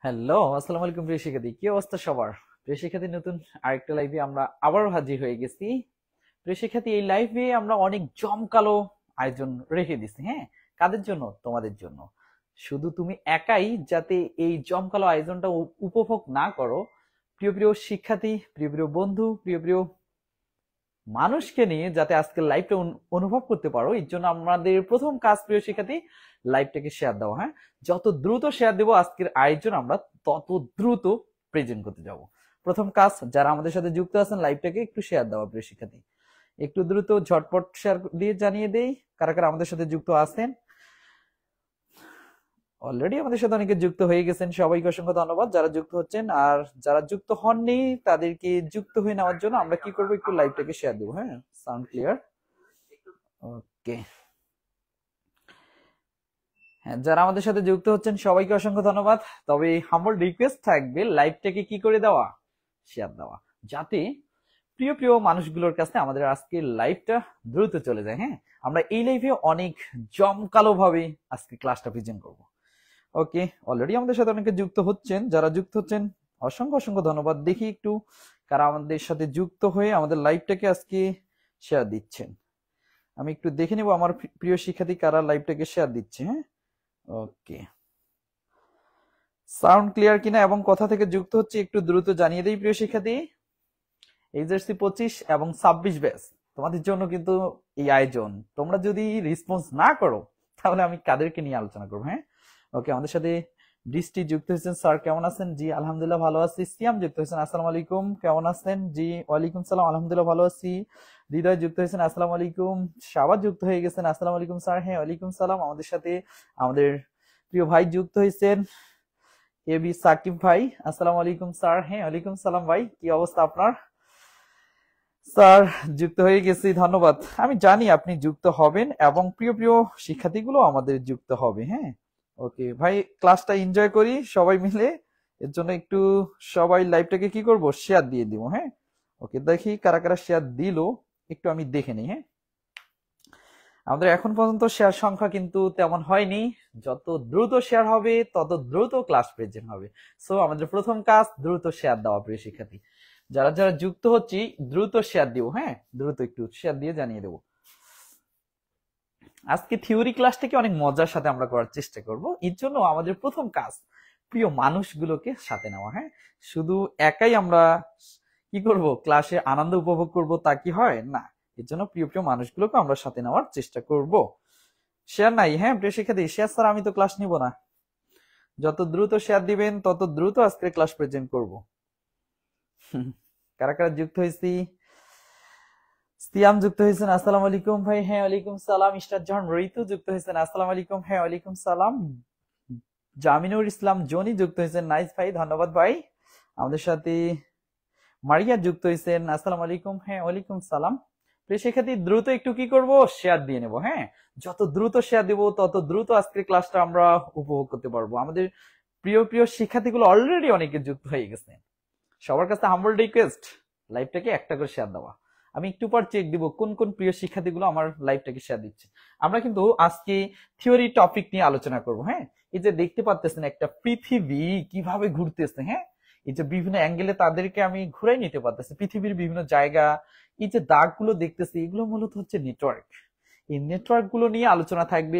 Hello, আসসালামু আলাইকুম প্রিয় শিক্ষার্থী। কি অবস্থা সবার? প্রিয় শিক্ষার্থী, নতুন আরেকটা লাইভে আমরা আবারও হাজির হয়ে গেছি। প্রিয় শিক্ষার্থী, এই লাইভে আমরা অনেক জমকালো আয়োজন রেখে দিছি। হ্যাঁ, কাদের জন্য? তোমাদের জন্য। শুধু তুমি একাই যাতে এই জমকালো আয়োজনটা উপভোগ না করো, প্রিয় প্রিয় শিক্ষার্থী, প্রিয় প্রিয় বন্ধু, প্রিয় প্রিয় মানুষকে নিয়ে যাতে আজকের লাইভটা অনুভব করতে পারো, এর জন্য আমাদের প্রথম কাজ প্রিয় শিক্ষার্থী, লাইভটাকে শেয়ার দাও। হ্যাঁ, যত দ্রুত শেয়ার দেবো আজকের আয়োজন আমরা তত দ্রুত প্রেজেন্ট করতে যাব। প্রথম কাজ, যারা আমাদের সাথে যুক্ত আছেন, লাইভটাকে একটু শেয়ার দেওয়া প্রিয় শিক্ষার্থী। একটু দ্রুত ঝটপট শেয়ার দিয়ে জানিয়ে দেই কারা কারা আমাদের সাথে যুক্ত আছেন। অলরেডি আমাদের সাথে অনেকে যুক্ত হয়ে গেছেন, সবাইকে অসংখ্য ধন্যবাদ যারা যুক্ত হচ্ছেন। আর যারা যুক্ত হননি তাদেরকে যুক্ত হয়ে নেওয়ার জন্য আমরা কি করবো, একটু লাইভটাকে শেয়ার দেবো। হ্যাঁ, সাউন্ড ক্লিয়ার? ওকে। হ্যাঁ, যারা আমাদের সাথে যুক্ত হচ্ছেন সবাইকে অসংখ্য ধন্যবাদ। তবে হাম্বল রিকোয়েস্ট থাকবে লাইভটাকে কি করে দেওয়া, শেয়ার দেওয়া, যাতে প্রিয় প্রিয় মানুষগুলোর কাছে আমাদের আজকের লাইভটা দ্রুত চলে যায়। হ্যাঁ, আমরা এই লাইভে অনেক জমকালো ভাবে আজকে ক্লাসটা প্রেজেন্ট করব। ওকে, অলরেডি আমাদের সাথে অনেকে যুক্ত হচ্ছেন, যারা যুক্ত হচ্ছেন অসংখ্য অসংখ্য ধন্যবাদ। দেখি একটু কারা আমাদের সাথে যুক্ত হয়ে আমাদের লাইভটাকে আজকে শেয়ার দিচ্ছেন। আমি একটু দেখে নেব আমার প্রিয় শিক্ষার্থী কারা লাইভটাকে শেয়ার দিচ্ছে। হ্যাঁ, ওকে, সাউন্ড ক্লিয়ার কিনা এবং কোথা থেকে যুক্ত হচ্ছে একটু দ্রুত জানিয়ে দেই প্রিয় শিক্ষার্থী। এইচএসসি 25 এবং 26 ব্যাচ তোমাদের জন্য কিন্তু এই আয়োজন। তোমরা যদি রেসপন্স না করো তাহলে আমি কাদেরকে নিয়ে আলোচনা করবো? হ্যাঁ, ওকে, আমাদের সাথে বৃষ্টি যুক্ত হয়েছেন। স্যার কেমন আছেন? জি আলহামদুলিল্লাহ ভালো আছি। সিয়াম যুক্ত হয়েছেন, আসসালামু আলাইকুম, কেমন আছেন? জি ওয়ালাইকুম সালাম, আলহামদুলিল্লাহ ভালো আছি। হৃদয় যুক্ত হয়েছেন, আসসালামু আলাইকুম। শাবাদ যুক্ত হয়ে গেছেন, আসসালামু আলাইকুম স্যার। হ্যাঁ, ওয়ালাইকুম সালাম। আমাদের সাথে আমাদের প্রিয় ভাই যুক্ত হয়েছেন, এ বি সাকিব ভাই, আসসালামু আলাইকুম স্যার। হ্যাঁ, ওয়ালাইকুম সালাম ভাই, কি অবস্থা আপনার? স্যার যুক্ত হয়ে গেছি, ধন্যবাদ। আমি জানি আপনি যুক্ত হবেন এবং প্রিয় প্রিয় শিক্ষার্থীগুলো আমাদের যুক্ত হবে। হ্যাঁ, ওকে ভাই, ক্লাসটা এনজয় করি সবাই মিলে। এর জন্য একটু সবাই লাইভটাকে কি করব, শেয়ার দিয়ে দিব। হ্যাঁ, ওকে, দেখি কারা কারা শেয়ার দিল, একটু আমি দেখে নিই। হ্যাঁ, আমাদের এখন পর্যন্ত শেয়ার সংখ্যা কিন্তু তেমন হয়নি। যত দ্রুত শেয়ার হবে তত দ্রুত ক্লাস প্রেজেন্ট হবে। সো আমাদের প্রথম কাজ দ্রুত শেয়ার দেওয়া প্রিয় শিক্ষার্থী। যারা যারা যুক্ত হচ্ছি দ্রুত শেয়ার দিব। হ্যাঁ, দ্রুত একটু শেয়ার দিয়ে জানিয়ে দেবো। আজকে থিওরি ক্লাসটাকে অনেক মজার সাথে আমরা করার চেষ্টা করব। এর জন্য আমাদের প্রথম কাজ প্রিয় মানুষগুলোকে সাথে নেওয়া। হ্যাঁ, শুধু একাই আমরা কি করব, ক্লাসে আনন্দ উপভোগ করব তা কি হয় না? এর জন্য প্রিয় প্রিয় মানুষগুলোকে আমরা সাথে নেওয়ার চেষ্টা করব। শেয়ার নাই? হ্যাঁ প্রিয় শিক্ষার্থী, শেয়ার স্যার আমি তো ক্লাস নিব না। যত দ্রুত শেয়ার দিবেন তত দ্রুত আজকে ক্লাস প্রেজেন্ট করব। কারা কারা যুক্ত হয়েছি? সিয়াম যুক্ত হয়েছেন, আসসালামু আলাইকুম ভাই। হ্যাঁ, ওয়ালাইকুম সালাম। ইস্টার জাহান ঋতু যুক্ত হয়েছেন, আসসালামু আলাইকুম। হ্যাঁ, ওয়ালাইকুম সালাম। জামিনুর ইসলাম জনি যুক্ত হয়েছেন, নাইস ভাই, ধন্যবাদ ভাই। আমাদের সাথে মারিয়া যুক্ত হয়েছেন, আসসালামু আলাইকুম। হ্যাঁ, ওয়ালাইকুম সালাম। প্রিয় শিক্ষার্থী, দ্রুত একটু কি করব, শেয়ার দিয়ে নেব। হ্যাঁ, যত দ্রুত শেয়ার দিব তত দ্রুত আজকের ক্লাসটা আমরা উপভোগ করতে পারবো। আমাদের প্রিয় প্রিয় শিক্ষার্থীগুলো অলরেডি অনেকে যুক্ত হয়ে গেছে। সবার কাছে হাম্বল রিকোয়েস্ট, লাইভটাকে একটা করে শেয়ার দেওয়া। আমি একটু পর চেক দিব কোন কোন প্রিয় শিক্ষার্থীগুলো আমার লাইভটাকে শেয়ার দিচ্ছে। আমরা কিন্তু আজকে থিওরি টপিক নিয়ে আলোচনা করব। হ্যাঁ, এই যে দেখতে পাচ্ছেন একটা পৃথিবী কিভাবে ঘুরতেছে। হ্যাঁ, এই যে বিভিন্ন অ্যাঙ্গেলে তাদেরকে আমি ঘুরাই নিতে পারতেছি পৃথিবীর বিভিন্ন জায়গা। এই যে দাগগুলো দেখতেছি এগুলো মূলত হচ্ছে নেটওয়ার্ক। এই নেটওয়ার্ক গুলো নিয়ে আলোচনা থাকবে।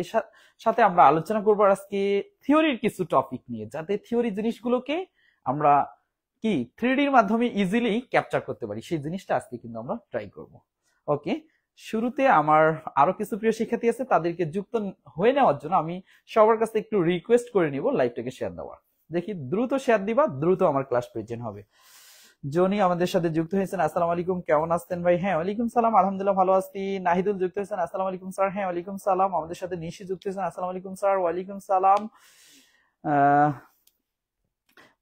সাথে আমরা আলোচনা করবো আজকে থিওরির কিছু টপিক নিয়ে, যাতে থিওরি জিনিসগুলোকে আমরা কি 3Dর মাধ্যমে ইজিলি ক্যাপচার করতে পারি, সেই জিনিসটা আজকে কিন্তু আমরা ট্রাই করব। ওকে, শুরুতে আমার আরো কিছু প্রিয় শিক্ষার্থী আছে, তাদেরকে যুক্ত হয়ে নেওয়ার জন্য আমি সবার কাছে একটু রিকোয়েস্ট করে নিব লাইভটাকে শেয়ার দেওয়ার। দেখি দ্রুত শেয়ার দিবা, দ্রুত আমার ক্লাস প্রেজেন্ট হবে। জনি আমাদের সাথে যুক্ত হয়েছেন, আসসালামু আলাইকুম, কেমন আছেন ভাই? হ্যাঁ, ওয়ালাইকুম সালাম, আলহামদুলিল্লাহ ভালো আছি। নাহিদুল যুক্ত হয়েছেন, আসসালামু আলাইকুম স্যার। হ্যাঁ, ওয়ালাইকুম সালাম। আমাদের সাথে নিশি যুক্ত হয়েছেন, আসসালামু আলাইকুম স্যার। ওয়ালাইকুম সালাম।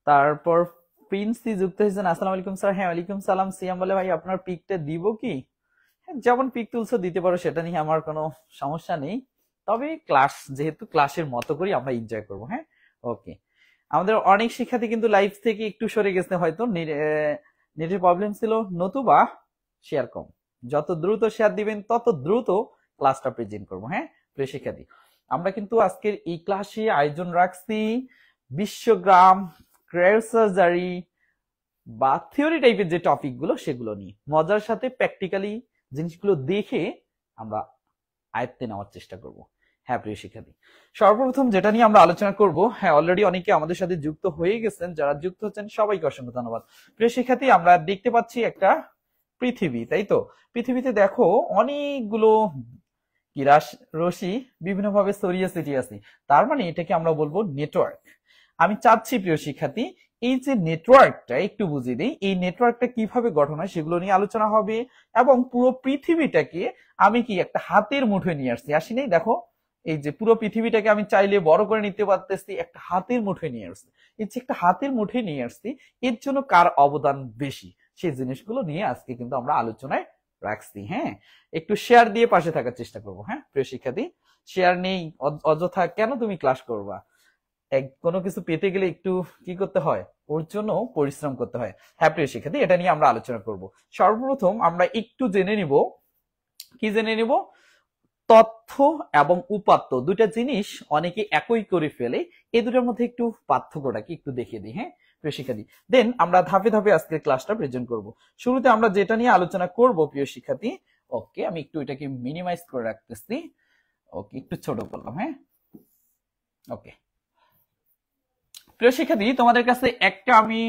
তারপর প্রিন্সি যুক্ত হয়েছেন, আসসালামু আলাইকুম স্যার। হ্যাঁ, ওয়ালাইকুম সালাম। সিয়াম বলে ভাই আপনার পিকটা দিব কি? হ্যাঁ, যেমন পিক তুলছো দিতে পারো, সেটা নিয়ে আমার কোনো সমস্যা নেই। তবে ক্লাস যেহেতু ক্লাসের মতো করি আমরা এনজয় করবো। হ্যাঁ, ওকে। আমাদের অনেক শিক্ষার্থী কিন্তু লাইভ থেকে একটু সরে গেছে, হয়তো নেটের প্রবলেম ছিল, নতুবা শেয়ার কম। যত দ্রুত শেয়ার দিবেন তত দ্রুত ক্লাসটা প্রেজেন্ট করবো। হ্যাঁ প্রিয় শিক্ষার্থী, আমরা কিন্তু আজকের এই ক্লাসে আয়োজন রাখছি বিশ্বগ্রাম ক্রায়োসার্জারি বা থিওরি টাইপের যে টপিকগুলো সেগুলো নিয়ে মজার সাথে প্র্যাকটিক্যালি জিনিসগুলো দেখে আমরা আয়ত্তে নেওয়ার চেষ্টা করব। হ্যাঁ প্রিয় শিক্ষার্থী, সর্বপ্রথম যেটা নিয়ে আমরা আলোচনা করব, হ্যাঁ অলরেডি অনেকে আমাদের সাথে যুক্ত হয়ে গেছেন, যারা যুক্ত হচ্ছেন সবাইকে অসংখ্য ধন্যবাদ। প্রিয় শিক্ষার্থী, আমরা দেখতে পাচ্ছি একটা পৃথিবী, তাই তো? পৃথিবীতে দেখো অনেকগুলো কি রশ্মি বিভিন্নভাবে ছড়িয়ে ছিটিয়ে আছে, তার মানে এটাকে আমরা বলবো নেটওয়ার্ক। আমি চাচ্ছি প্রিয় শিক্ষার্থী এই যে নেটওয়ার্কটা একটু বুঝিয়ে দিই, এই নেটওয়ার্কটা কিভাবে গঠন হয় সেগুলো নিয়ে আলোচনা হবে, এবং পুরো পৃথিবীটাকে আমি কি একটা হাতের মুঠোয় নিয়ে আসি নেই, দেখো এই যে পুরো পৃথিবীটাকে আমি চাইলে বড় করে নিতে পারতেছি, একটা হাতের মুঠোয় নিয়ে আসছি। এই যে একটা হাতের মুঠোয় নিয়ে আসছি, এর জন্য কার অবদান বেশি সেই জিনিসগুলো নিয়ে আজকে কিন্তু আমরা আলোচনায় রাখছি। হ্যাঁ, একটু শেয়ার দিয়ে পাশে থাকার চেষ্টা করবো। হ্যাঁ প্রিয় শিক্ষার্থী, শেয়ার নেই অযথা কেন তুমি ক্লাস করবা? কোনো কিছু পেতে গেলে একটু কি করতে হয়, ওর জন্য পরিশ্রম করতে হয়। হ্যাঁ প্রিয় শিক্ষার্থী, এটা নিয়ে আমরা আলোচনা করব। সর্বপ্রথম আমরা একটু জেনে নিব, কি জেনে নিব? তথ্য এবং উপাত্ত দুইটা জিনিস অনেকে একই করে ফেলে, এই দুটার মধ্যে একটু পার্থক্যটা কি একটু দেখিয়ে দিই। হ্যাঁ প্রিয় শিক্ষার্থী, দেন আমরা ধাপে ধাপে আজকে ক্লাসটা প্রেজেন্ট করব। শুরুতে আমরা যেটা নিয়ে আলোচনা করব প্রিয় শিক্ষার্থী, ওকে আমি একটু এটাকে মিনিমাইজ করে রাখতেছি, ওকে একটু ছোট করলাম। হ্যাঁ ওকে প্রিয় শিক্ষার্থী, তোমাদের কাছে একটা আমি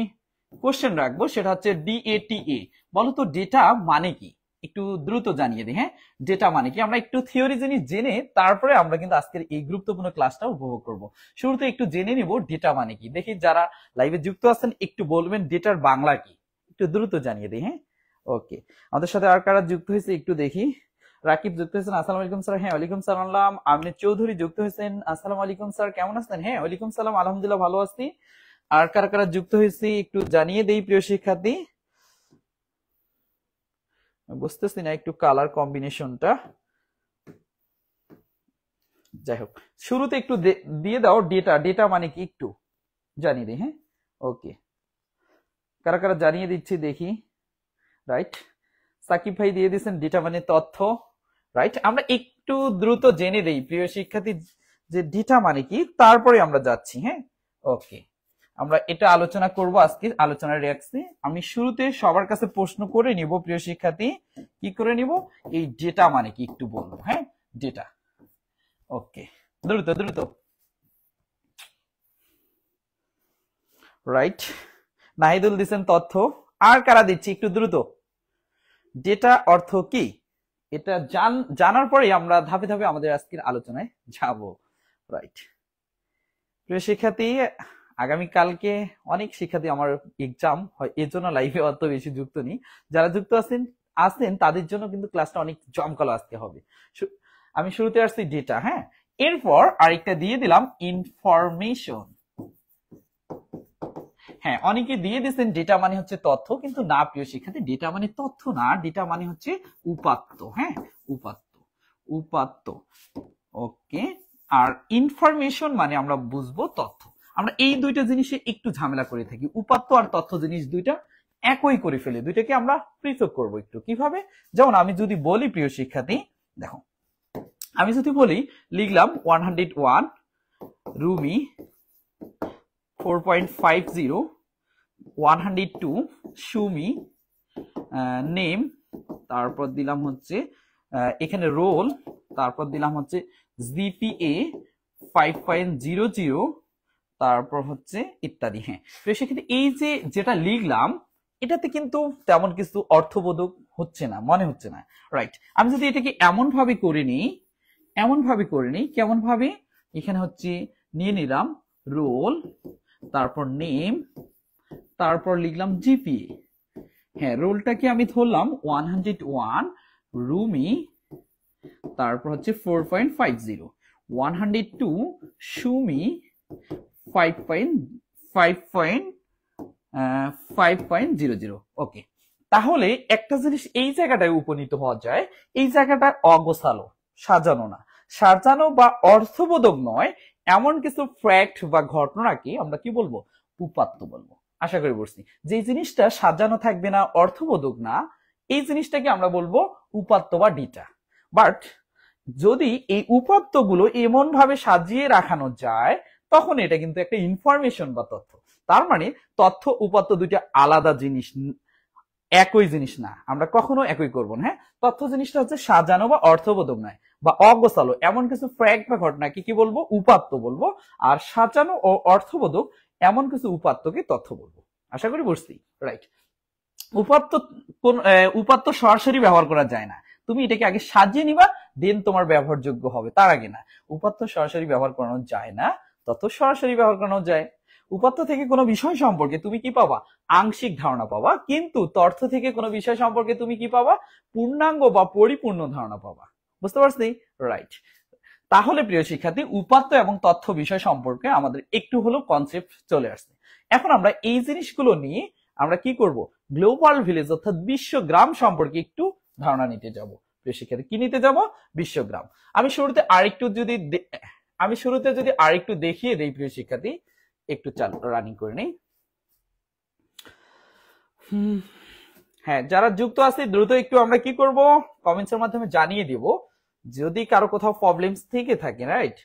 কোশ্চেন রাখবো, সেটা হচ্ছে DATA। বলো তো ডেটা মানে কি? একটু দ্রুত জানিয়ে দিই। হ্যাঁ, ডেটা মানে কি? আমরা একটু থিওরি জিনিস জেনে তারপরে আমরা কিন্তু আজকের এই গুরুত্বপূর্ণ ক্লাসটা উপভোগ করব। শুরুতে একটু জেনে নিব ডেটা মানে কি। দেখি যারা লাইভে যুক্ত আছেন একটু বলবেন ডেটার বাংলা কি, একটু দ্রুত জানিয়ে দিই। হ্যাঁ ওকে, আমাদের সাথে আর কারা যুক্ত হয়েছে একটু দেখি। রাকিব যুক্ত হয়েছেন, আসসালামু আলাইকুম স্যার। হ্যাঁ ওয়ালাইকুম সালাম। আমির চৌধুরী যুক্ত হয়েছেন, আসসালামু আলাইকুম স্যার, কেমন আছেন? হ্যাঁ ওয়ালাইকুম সালাম, আলহামদুলিল্লাহ ভালো আছি। আর কারা কারা যুক্ত হয়েছে একটু জানিয়ে দেই প্রিয় শিক্ষার্থী। বুঝতেছি না একটু কালার কম্বিনেশনটা, যাই হোক শুরুতে একটু দিয়ে দাও ডেটা মানে কি একটু জানিয়ে দিই। হ্যাঁ ওকে, কারা কারা জানিয়ে দিচ্ছি দেখি। রাইট, সাকিব ভাই দিয়ে দিয়েছেন ডেটা মানে তথ্য। রাইট, আমরা একটু দ্রুত জেনে দেই প্রিয় শিক্ষার্থী যে ডেটা মানে কি, তারপরে আমরা যাচ্ছি। হ্যাঁ ওকে, আমরা এটা আলোচনা করব আজকে আলোচনায় রাখছি। আমি শুরুতে সবার কাছে প্রশ্ন করে নিব প্রিয় শিক্ষার্থী, কি করে নিব? এই ডেটা মানে কি একটু বলবো। হ্যাঁ ডেটা, ওকে দ্রুত দ্রুত। রাইট, নাহিদুল দিচ্ছেন তথ্য, আর কারা দিচ্ছি একটু দ্রুত। ডেটা অর্থ কি এটা জানার পরে আমরা ধাপে ধাপে আমাদের আজকের আলোচনায় যাব। রাইট, প্রিয় শিক্ষার্থী, আগামীকালকে অনেক শিক্ষার্থী আমার এক্সাম হয়, এর জন্য লাইভে অত বেশি যুক্ত নেই। যারা যুক্ত আছেন তাদের জন্য কিন্তু ক্লাসটা অনেক জমকালো আজকে হবে। আমি শুরুতে আসছি ডেটা। হ্যাঁ, এরপর আরেকটা দিয়ে দিলাম ইনফরমেশন। হ্যাঁ, অনেকে দিয়ে দিয়েছেন ডেটা মানে হচ্ছে তথ্য, কিন্তু না প্রিয় শিক্ষার্থী, ডেটা মানে তথ্য না, ডেটা মানে হচ্ছে উপাত্ত। হ্যাঁ উপাত্ত ওকে, আর ইনফরমেশন মানে আমরা বুঝবো তথ্য। আমরা এই দুইটা জিনিসে একটু ঝামেলা করে থাকি, উপাত্ত আর তথ্য জিনিস দুইটা একই করে ফেলে, দুইটাকে আমরা পৃথক করব একটু। কিভাবে? যেমন আমি যদি বলি প্রিয় শিক্ষার্থী, দেখো আমি যদি বলি লিখলাম 101 রুমি 4.50 102 সুমি নেম, তারপর দিলাম হচ্ছে এখানে রোল, তারপর দিলাম হচ্ছে জিপিএ 5.00, তারপর হচ্ছে ইত্যাদি। হ্যাঁ, তো সেক্ষেত্রে এই যে যেটা লিখলাম এটাতে কিন্তু তেমন কিছু অর্থবোধক হচ্ছে না, মনে হচ্ছে না। রাইট, আমি যদি এটাকে এমন ভাবে করে নিই, কেমন ভাবে? এখানে হচ্ছে নিয়ে নিলাম রোল, তারপর নেম, তারপর লিখলাম জিপিএ। হ্যাঁ, রোলটাকে আমি ধরলাম 101 রুমি, তারপর হচ্ছে 4.50 102 সুমি 5.00। ওকে, তাহলে একটা জিনিস এই জায়গাটায় উপনীত হওয়া যায়, এই জায়গাটা অগোছালো, সাজানো না, সাজানো বা অর্থবোধক নয় এমন কিছু ফ্যাক্ট বা ঘটনাকে আমরা কি বলবো? উপাত্ত বলবো। আশা করি বুঝছি, যে জিনিসটা সাজানো থাকবে না, অর্থবোধক না, এই জিনিসটাকে আমরা বলবো উপাত্ত বা ডেটা। বাট যদি এই উপাত্তগুলো এমন ভাবে সাজিয়ে রাখানো যায় তখন এটা কিন্তু একটা ইনফরমেশন বা তথ্য। তার মানে তথ্য উপাত্ত দুইটা আলাদা জিনিস, একই জিনিস না, আমরা কখনো একই করবো না। হ্যাঁ, তথ্য জিনিসটা হচ্ছে সাজানো বা অর্থবোধক নয় বা অগোছালো এমন কিছু ফ্যাক্ট বা ঘটনাকে কি বলবো, উপাত্ত বলবো। আর সাজানো ও অর্থবোধক এমন কিছু উপাত্তকে তথ্য বলবো। আশা করি বুঝছি, রাইট। উপাত্ত কোন উপাত্ত সরাসরি ব্যবহার করা যায় না, তুমি এটাকে আগে সাজিয়ে নিবা, দেন তোমার ব্যবহারযোগ্য হবে, তার আগে না। উপাত্ত সরাসরি ব্যবহার করানো যায় না, তথ্য সরাসরি ব্যবহার করানো যায়। উপাত্ত থেকে কোনো বিষয় সম্পর্কে তুমি কি পাবা, আংশিক ধারণা পাবা, কিন্তু তথ্য থেকে কোনো বিষয় সম্পর্কে তুমি কি পাবা, পূর্ণাঙ্গ বা পরিপূর্ণ ধারণা পাবা। বুঝতে পারছি, রাইট। তাহলে প্রিয় শিক্ষার্থী, উপাত্ত এবং তথ্য বিষয় সম্পর্কে আমাদের একটু হলেও কনসেপ্ট চলে আসছে। এখন আমরা এই জিনিসগুলো নিয়ে আমরা কি করব, গ্লোবাল ভিলেজ অর্থাৎ বিশ্বগ্রাম সম্পর্কে একটু ধারণা নিতে যাব। প্রিয় শিক্ষার্থী, কি নিতে যাব, বিশ্বগ্রাম। আমি শুরুতে আরেকটু দেখিয়ে দেই প্রিয় শিক্ষার্থী, একটু রানিং করে নেই। হ্যাঁ, যারা যুক্ত আছে দ্রুত একটু আমরা কি করব, কমেন্টস এর মাধ্যমে জানিয়ে দিব। যদি কারো কোথাও প্রবলেমস থেকে থাকে, রাইট,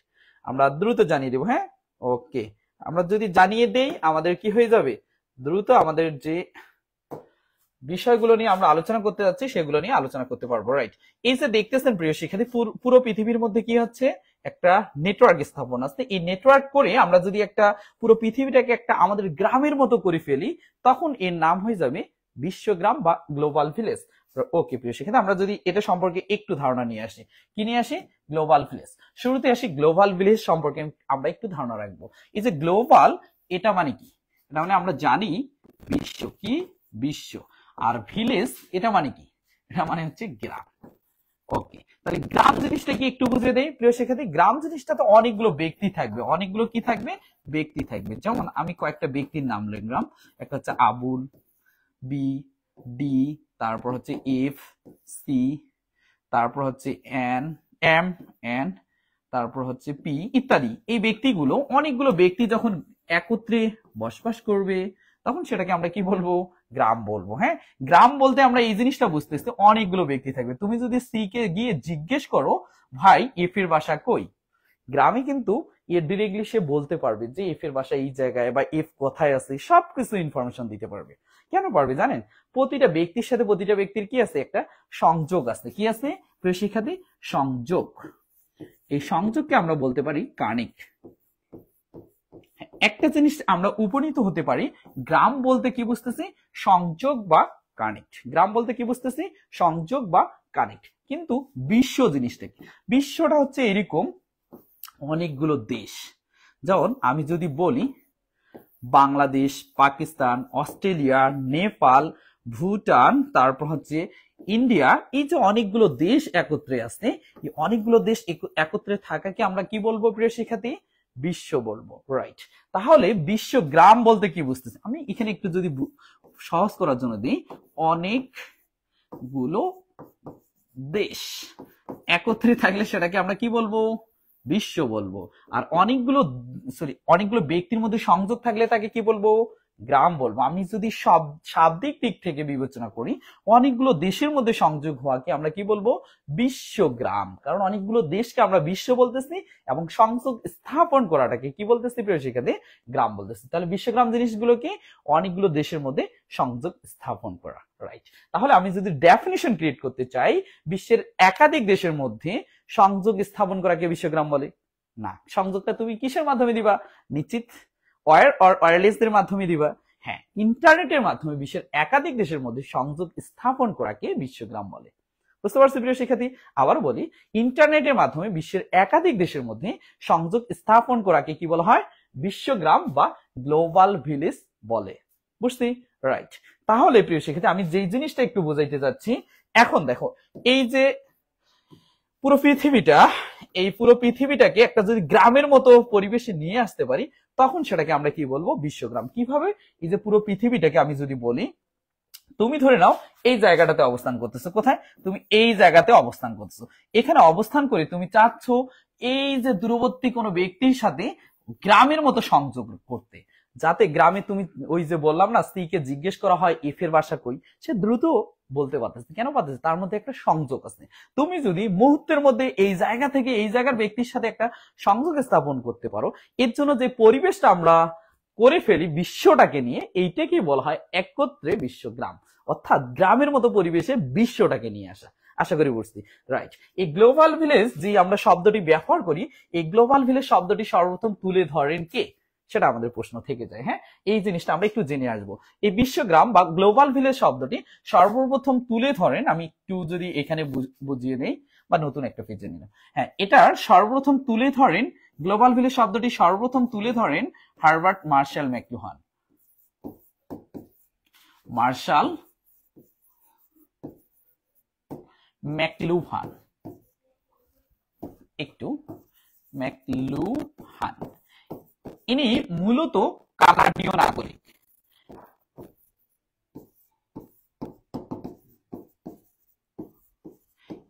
আমরা দ্রুত জানিয়ে দেব। হ্যাঁ, ওকে, আমরা যদি জানিয়ে দেই আমাদের কি হয়ে যাবে, দ্রুত আমাদের যে বিষয়গুলো নিয়ে আমরা আলোচনা করতে যাচ্ছি সেগুলো নিয়ে আলোচনা করতে পারবো, রাইট। এই যে দেখতেছেন প্রিয় শিক্ষার্থী, পুরো পৃথিবীর মধ্যে কি হচ্ছে, একটা নেটওয়ার্ক স্থাপন আছে। এই নেটওয়ার্ক করে আমরা যদি একটা পুরো পৃথিবীটাকে একটা আমাদের গ্রামের মতো করে ফেলি, তখন এর নাম হয়ে যাবে বিশ্বগ্রাম বা গ্লোবাল ভিলেজ। ওকে প্রিয় শিক্ষার্থী, আমরা যদি এটা সম্পর্কে একটু ধারণা নিয়ে আসি, কি নিয়ে আসি, গ্লোবাল ভিলেজ। শুরুতে আসি গ্লোবাল ভিলেজ সম্পর্কে আমরা একটু ধারণা রাখবো। এই যে গ্লোবাল, এটা মানে কি, এটা মানে আমরা জানি বিশ্ব, কি বিশ্ব, আর ভিলেজ এটা মানে কি, এটা মানে হচ্ছে গ্রাম। ওকে, তাহলে গ্রাম জিনিসটা কি একটু বুঝে দেই প্রিয় শিক্ষার্থী। গ্রাম জিনিসটা তো অনেকগুলো ব্যক্তি থাকবে, অনেকগুলো কি থাকবে, ব্যক্তি থাকবে। যেমন আমি কয়েকটা ব্যক্তির নাম লিখলাম, একটা হচ্ছে আবুল, বি, ডি, তারপর হচ্ছে এফ, সি, তারপর হচ্ছে এন, এম, এন, তারপর হচ্ছে পি ইত্যাদি। এই ব্যক্তিগুলো, অনেকগুলো ব্যক্তি যখন একত্রে বসবাস করবে তখন সেটাকে আমরা কি বলবো, গ্রাম বলবো। হ্যাঁ, গ্রাম বলতে আমরা এই জিনিসটা বুঝতেছি, অনেকগুলো ব্যক্তি থাকবে। তুমি যদি সি কে গিয়ে জিজ্ঞেস করো, ভাই এফ এর বাসা কই, গ্রামে কিন্তু এর ডিরেক্টলি সে বলতে পারবে যে এফ এর বাসা এই জায়গায় বা এফ কোথায় আছে, সবকিছু ইনফরমেশন দিতে পারবে। কেন পারবে জানেন, প্রতিটা ব্যক্তির সাথে প্রতিটা ব্যক্তির কি আছে, একটা সংযোগ আছে। কি আছে প্রিয় শিক্ষার্থী, সংযোগ। এই সংযোগকে আমরা বলতে পারি কানেক্ট। একটা জিনিস আমরা উপনীত হতে পারি, গ্রাম বলতে কি বুঝতেছি, সংযোগ বা কানেক্ট। গ্রাম বলতে কি বুঝতেছি, সংযোগ বা কানেক্ট। কিন্তু বিশ্ব জিনিসটা কি, বিশ্বটা হচ্ছে এরকম অনেকগুলো দেশ। যেমন আমি যদি বলি বাংলাদেশ, পাকিস্তান, অস্ট্রেলিয়া, নেপাল, ভুটান, তারপর হচ্ছে ইন্ডিয়া, এই যে অনেকগুলো দেশ একত্রে আছে, এই অনেকগুলো দেশ একত্রে থাকাকে আমরা কি বলবো প্রিয় শিক্ষার্থী, বিশ্ব বলবো, রাইট। তাহলে বিশ্বগ্রাম বলতে কি বুঝতেছি, আমি এখানে একটু যদি সহজ করার জন্য দিই, অনেকগুলো দেশ একত্রে থাকলে সেটাকে আমরা কি বলবো, বিশ্ব বলবো। আর অনেকগুলো ব্যক্তির মধ্যে সংযোগ থাকলে তাকে কি বলবো, গ্রাম বলবো। আমি যদি শাব্দিক দিক থেকে বিবেচনা করি, অনেকগুলো দেশের মধ্যে সংযোগ হওয়াকে আমরা কি বলবো, বিশ্বগ্রাম। কারণ অনেকগুলো দেশকে আমরা বিশ্ব বলতেছি এবং সংযোগ স্থাপন করাটাকে কি বলতেছি প্রিয় শিক্ষার্থী, গ্রাম বলতেছি। তাহলে বিশ্বগ্রাম জিনিসগুলো কি, অনেকগুলো দেশের মধ্যে সংযোগ স্থাপন করা, রাইট। তাহলে আমি যদি ডেফিনিশন ক্রিয়েট করতে চাই, বিশ্বের একাধিক দেশের মধ্যে সংযোগ স্থাপন করাকে বিশ্বগ্রাম বলে না। সংযোগটা তুমি কিসের মাধ্যমে দিবা, নিশ্চিত ওয়্যারলেসের মাধ্যমে দিবা। হ্যাঁ, ইন্টারনেটের মাধ্যমে বিশ্বের একাধিক দেশের মধ্যে সংযোগ স্থাপন করাকে বিশ্বগ্রাম বলে। বুঝতে পারছি প্রিয় শিক্ষার্থী, আবার বলি, ইন্টারনেটের মাধ্যমে বিশ্বের একাধিক দেশের মধ্যে সংযোগ স্থাপন করাকে কি বলা হয়, বিশ্বগ্রাম বা গ্লোবাল ভিলেজ বলে। বুঝছি, রাইট। তাহলে প্রিয় শিক্ষার্থী, আমি যেই জিনিসটা একটু বোঝাইতে যাচ্ছি, এখন দেখো এই যে পুরো পৃথিবীটাকে একটা যদি গ্রামের মতো পরিবেশে নিয়ে আসতে পারি, তখন সেটাকে আমরা কি বলবো, বিশ্বগ্রাম। কিভাবে, এই যে পুরো পৃথিবীটাকে আমি যদি বলি, তুমি ধরে নাও এই জায়গাটাতে অবস্থান করতেছো, কোথায়, তুমি এই জায়গাতে অবস্থান করতেছো, এখানে অবস্থান করে তুমি চাচ্ছ এই যে দূরবর্তী কোনো ব্যক্তির সাথে গ্রামের মতো সংযোগ করতে, যাতে গ্রামে তুমি ওই যে বললাম না, সি কে জিজ্ঞেস করা হয় এফ এর বাসা কই, সে দ্রুত বলতে পারতেছে। কেন পারতেছে, তার মধ্যে একটা সংযোগ আছে। তুমি যদি মুহূর্তের মধ্যে এই জায়গা থেকে এই জায়গার ব্যক্তির সাথে একটা সংযোগ স্থাপন করতে পারো, এর জন্য যে পরিবেশটা আমরা করে ফেলি বিশ্বটাকে নিয়ে, এইটাকে বলা হয় একত্রে বিশ্বগ্রাম, অর্থাৎ গ্রামের মতো পরিবেশে বিশ্বটাকে নিয়ে আসা। আশা করি বুঝছি, রাইট। এই গ্লোবাল ভিলেজ যে আমরা শব্দটি ব্যবহার করি, এই গ্লোবাল ভিলেজ শব্দটি সর্বপ্রথম তুলে ধরেন কে, সেটা আমাদের প্রশ্ন থেকে যায়। হ্যাঁ, এই জিনিসটা আমরা একটু জেনে আসবো। এই বিশ্বগ্রাম বা গ্লোবাল ভিলেজ শব্দটি সর্বপ্রথম তুলে ধরেন, আমি একটু যদি এখানে বুঝিয়ে নেই বা নতুন একটা পেজে নিলাম। হ্যাঁ, এটার সর্বপ্রথম তুলে ধরেন, গ্লোবাল ভিলেজ শব্দটি সর্বপ্রথম তুলে ধরেন Herbert Marshall McLuhan. Marshall McLuhan, একটু ম্যাকলুহান, ইনি মূলত কানাডীয় নাগরিক।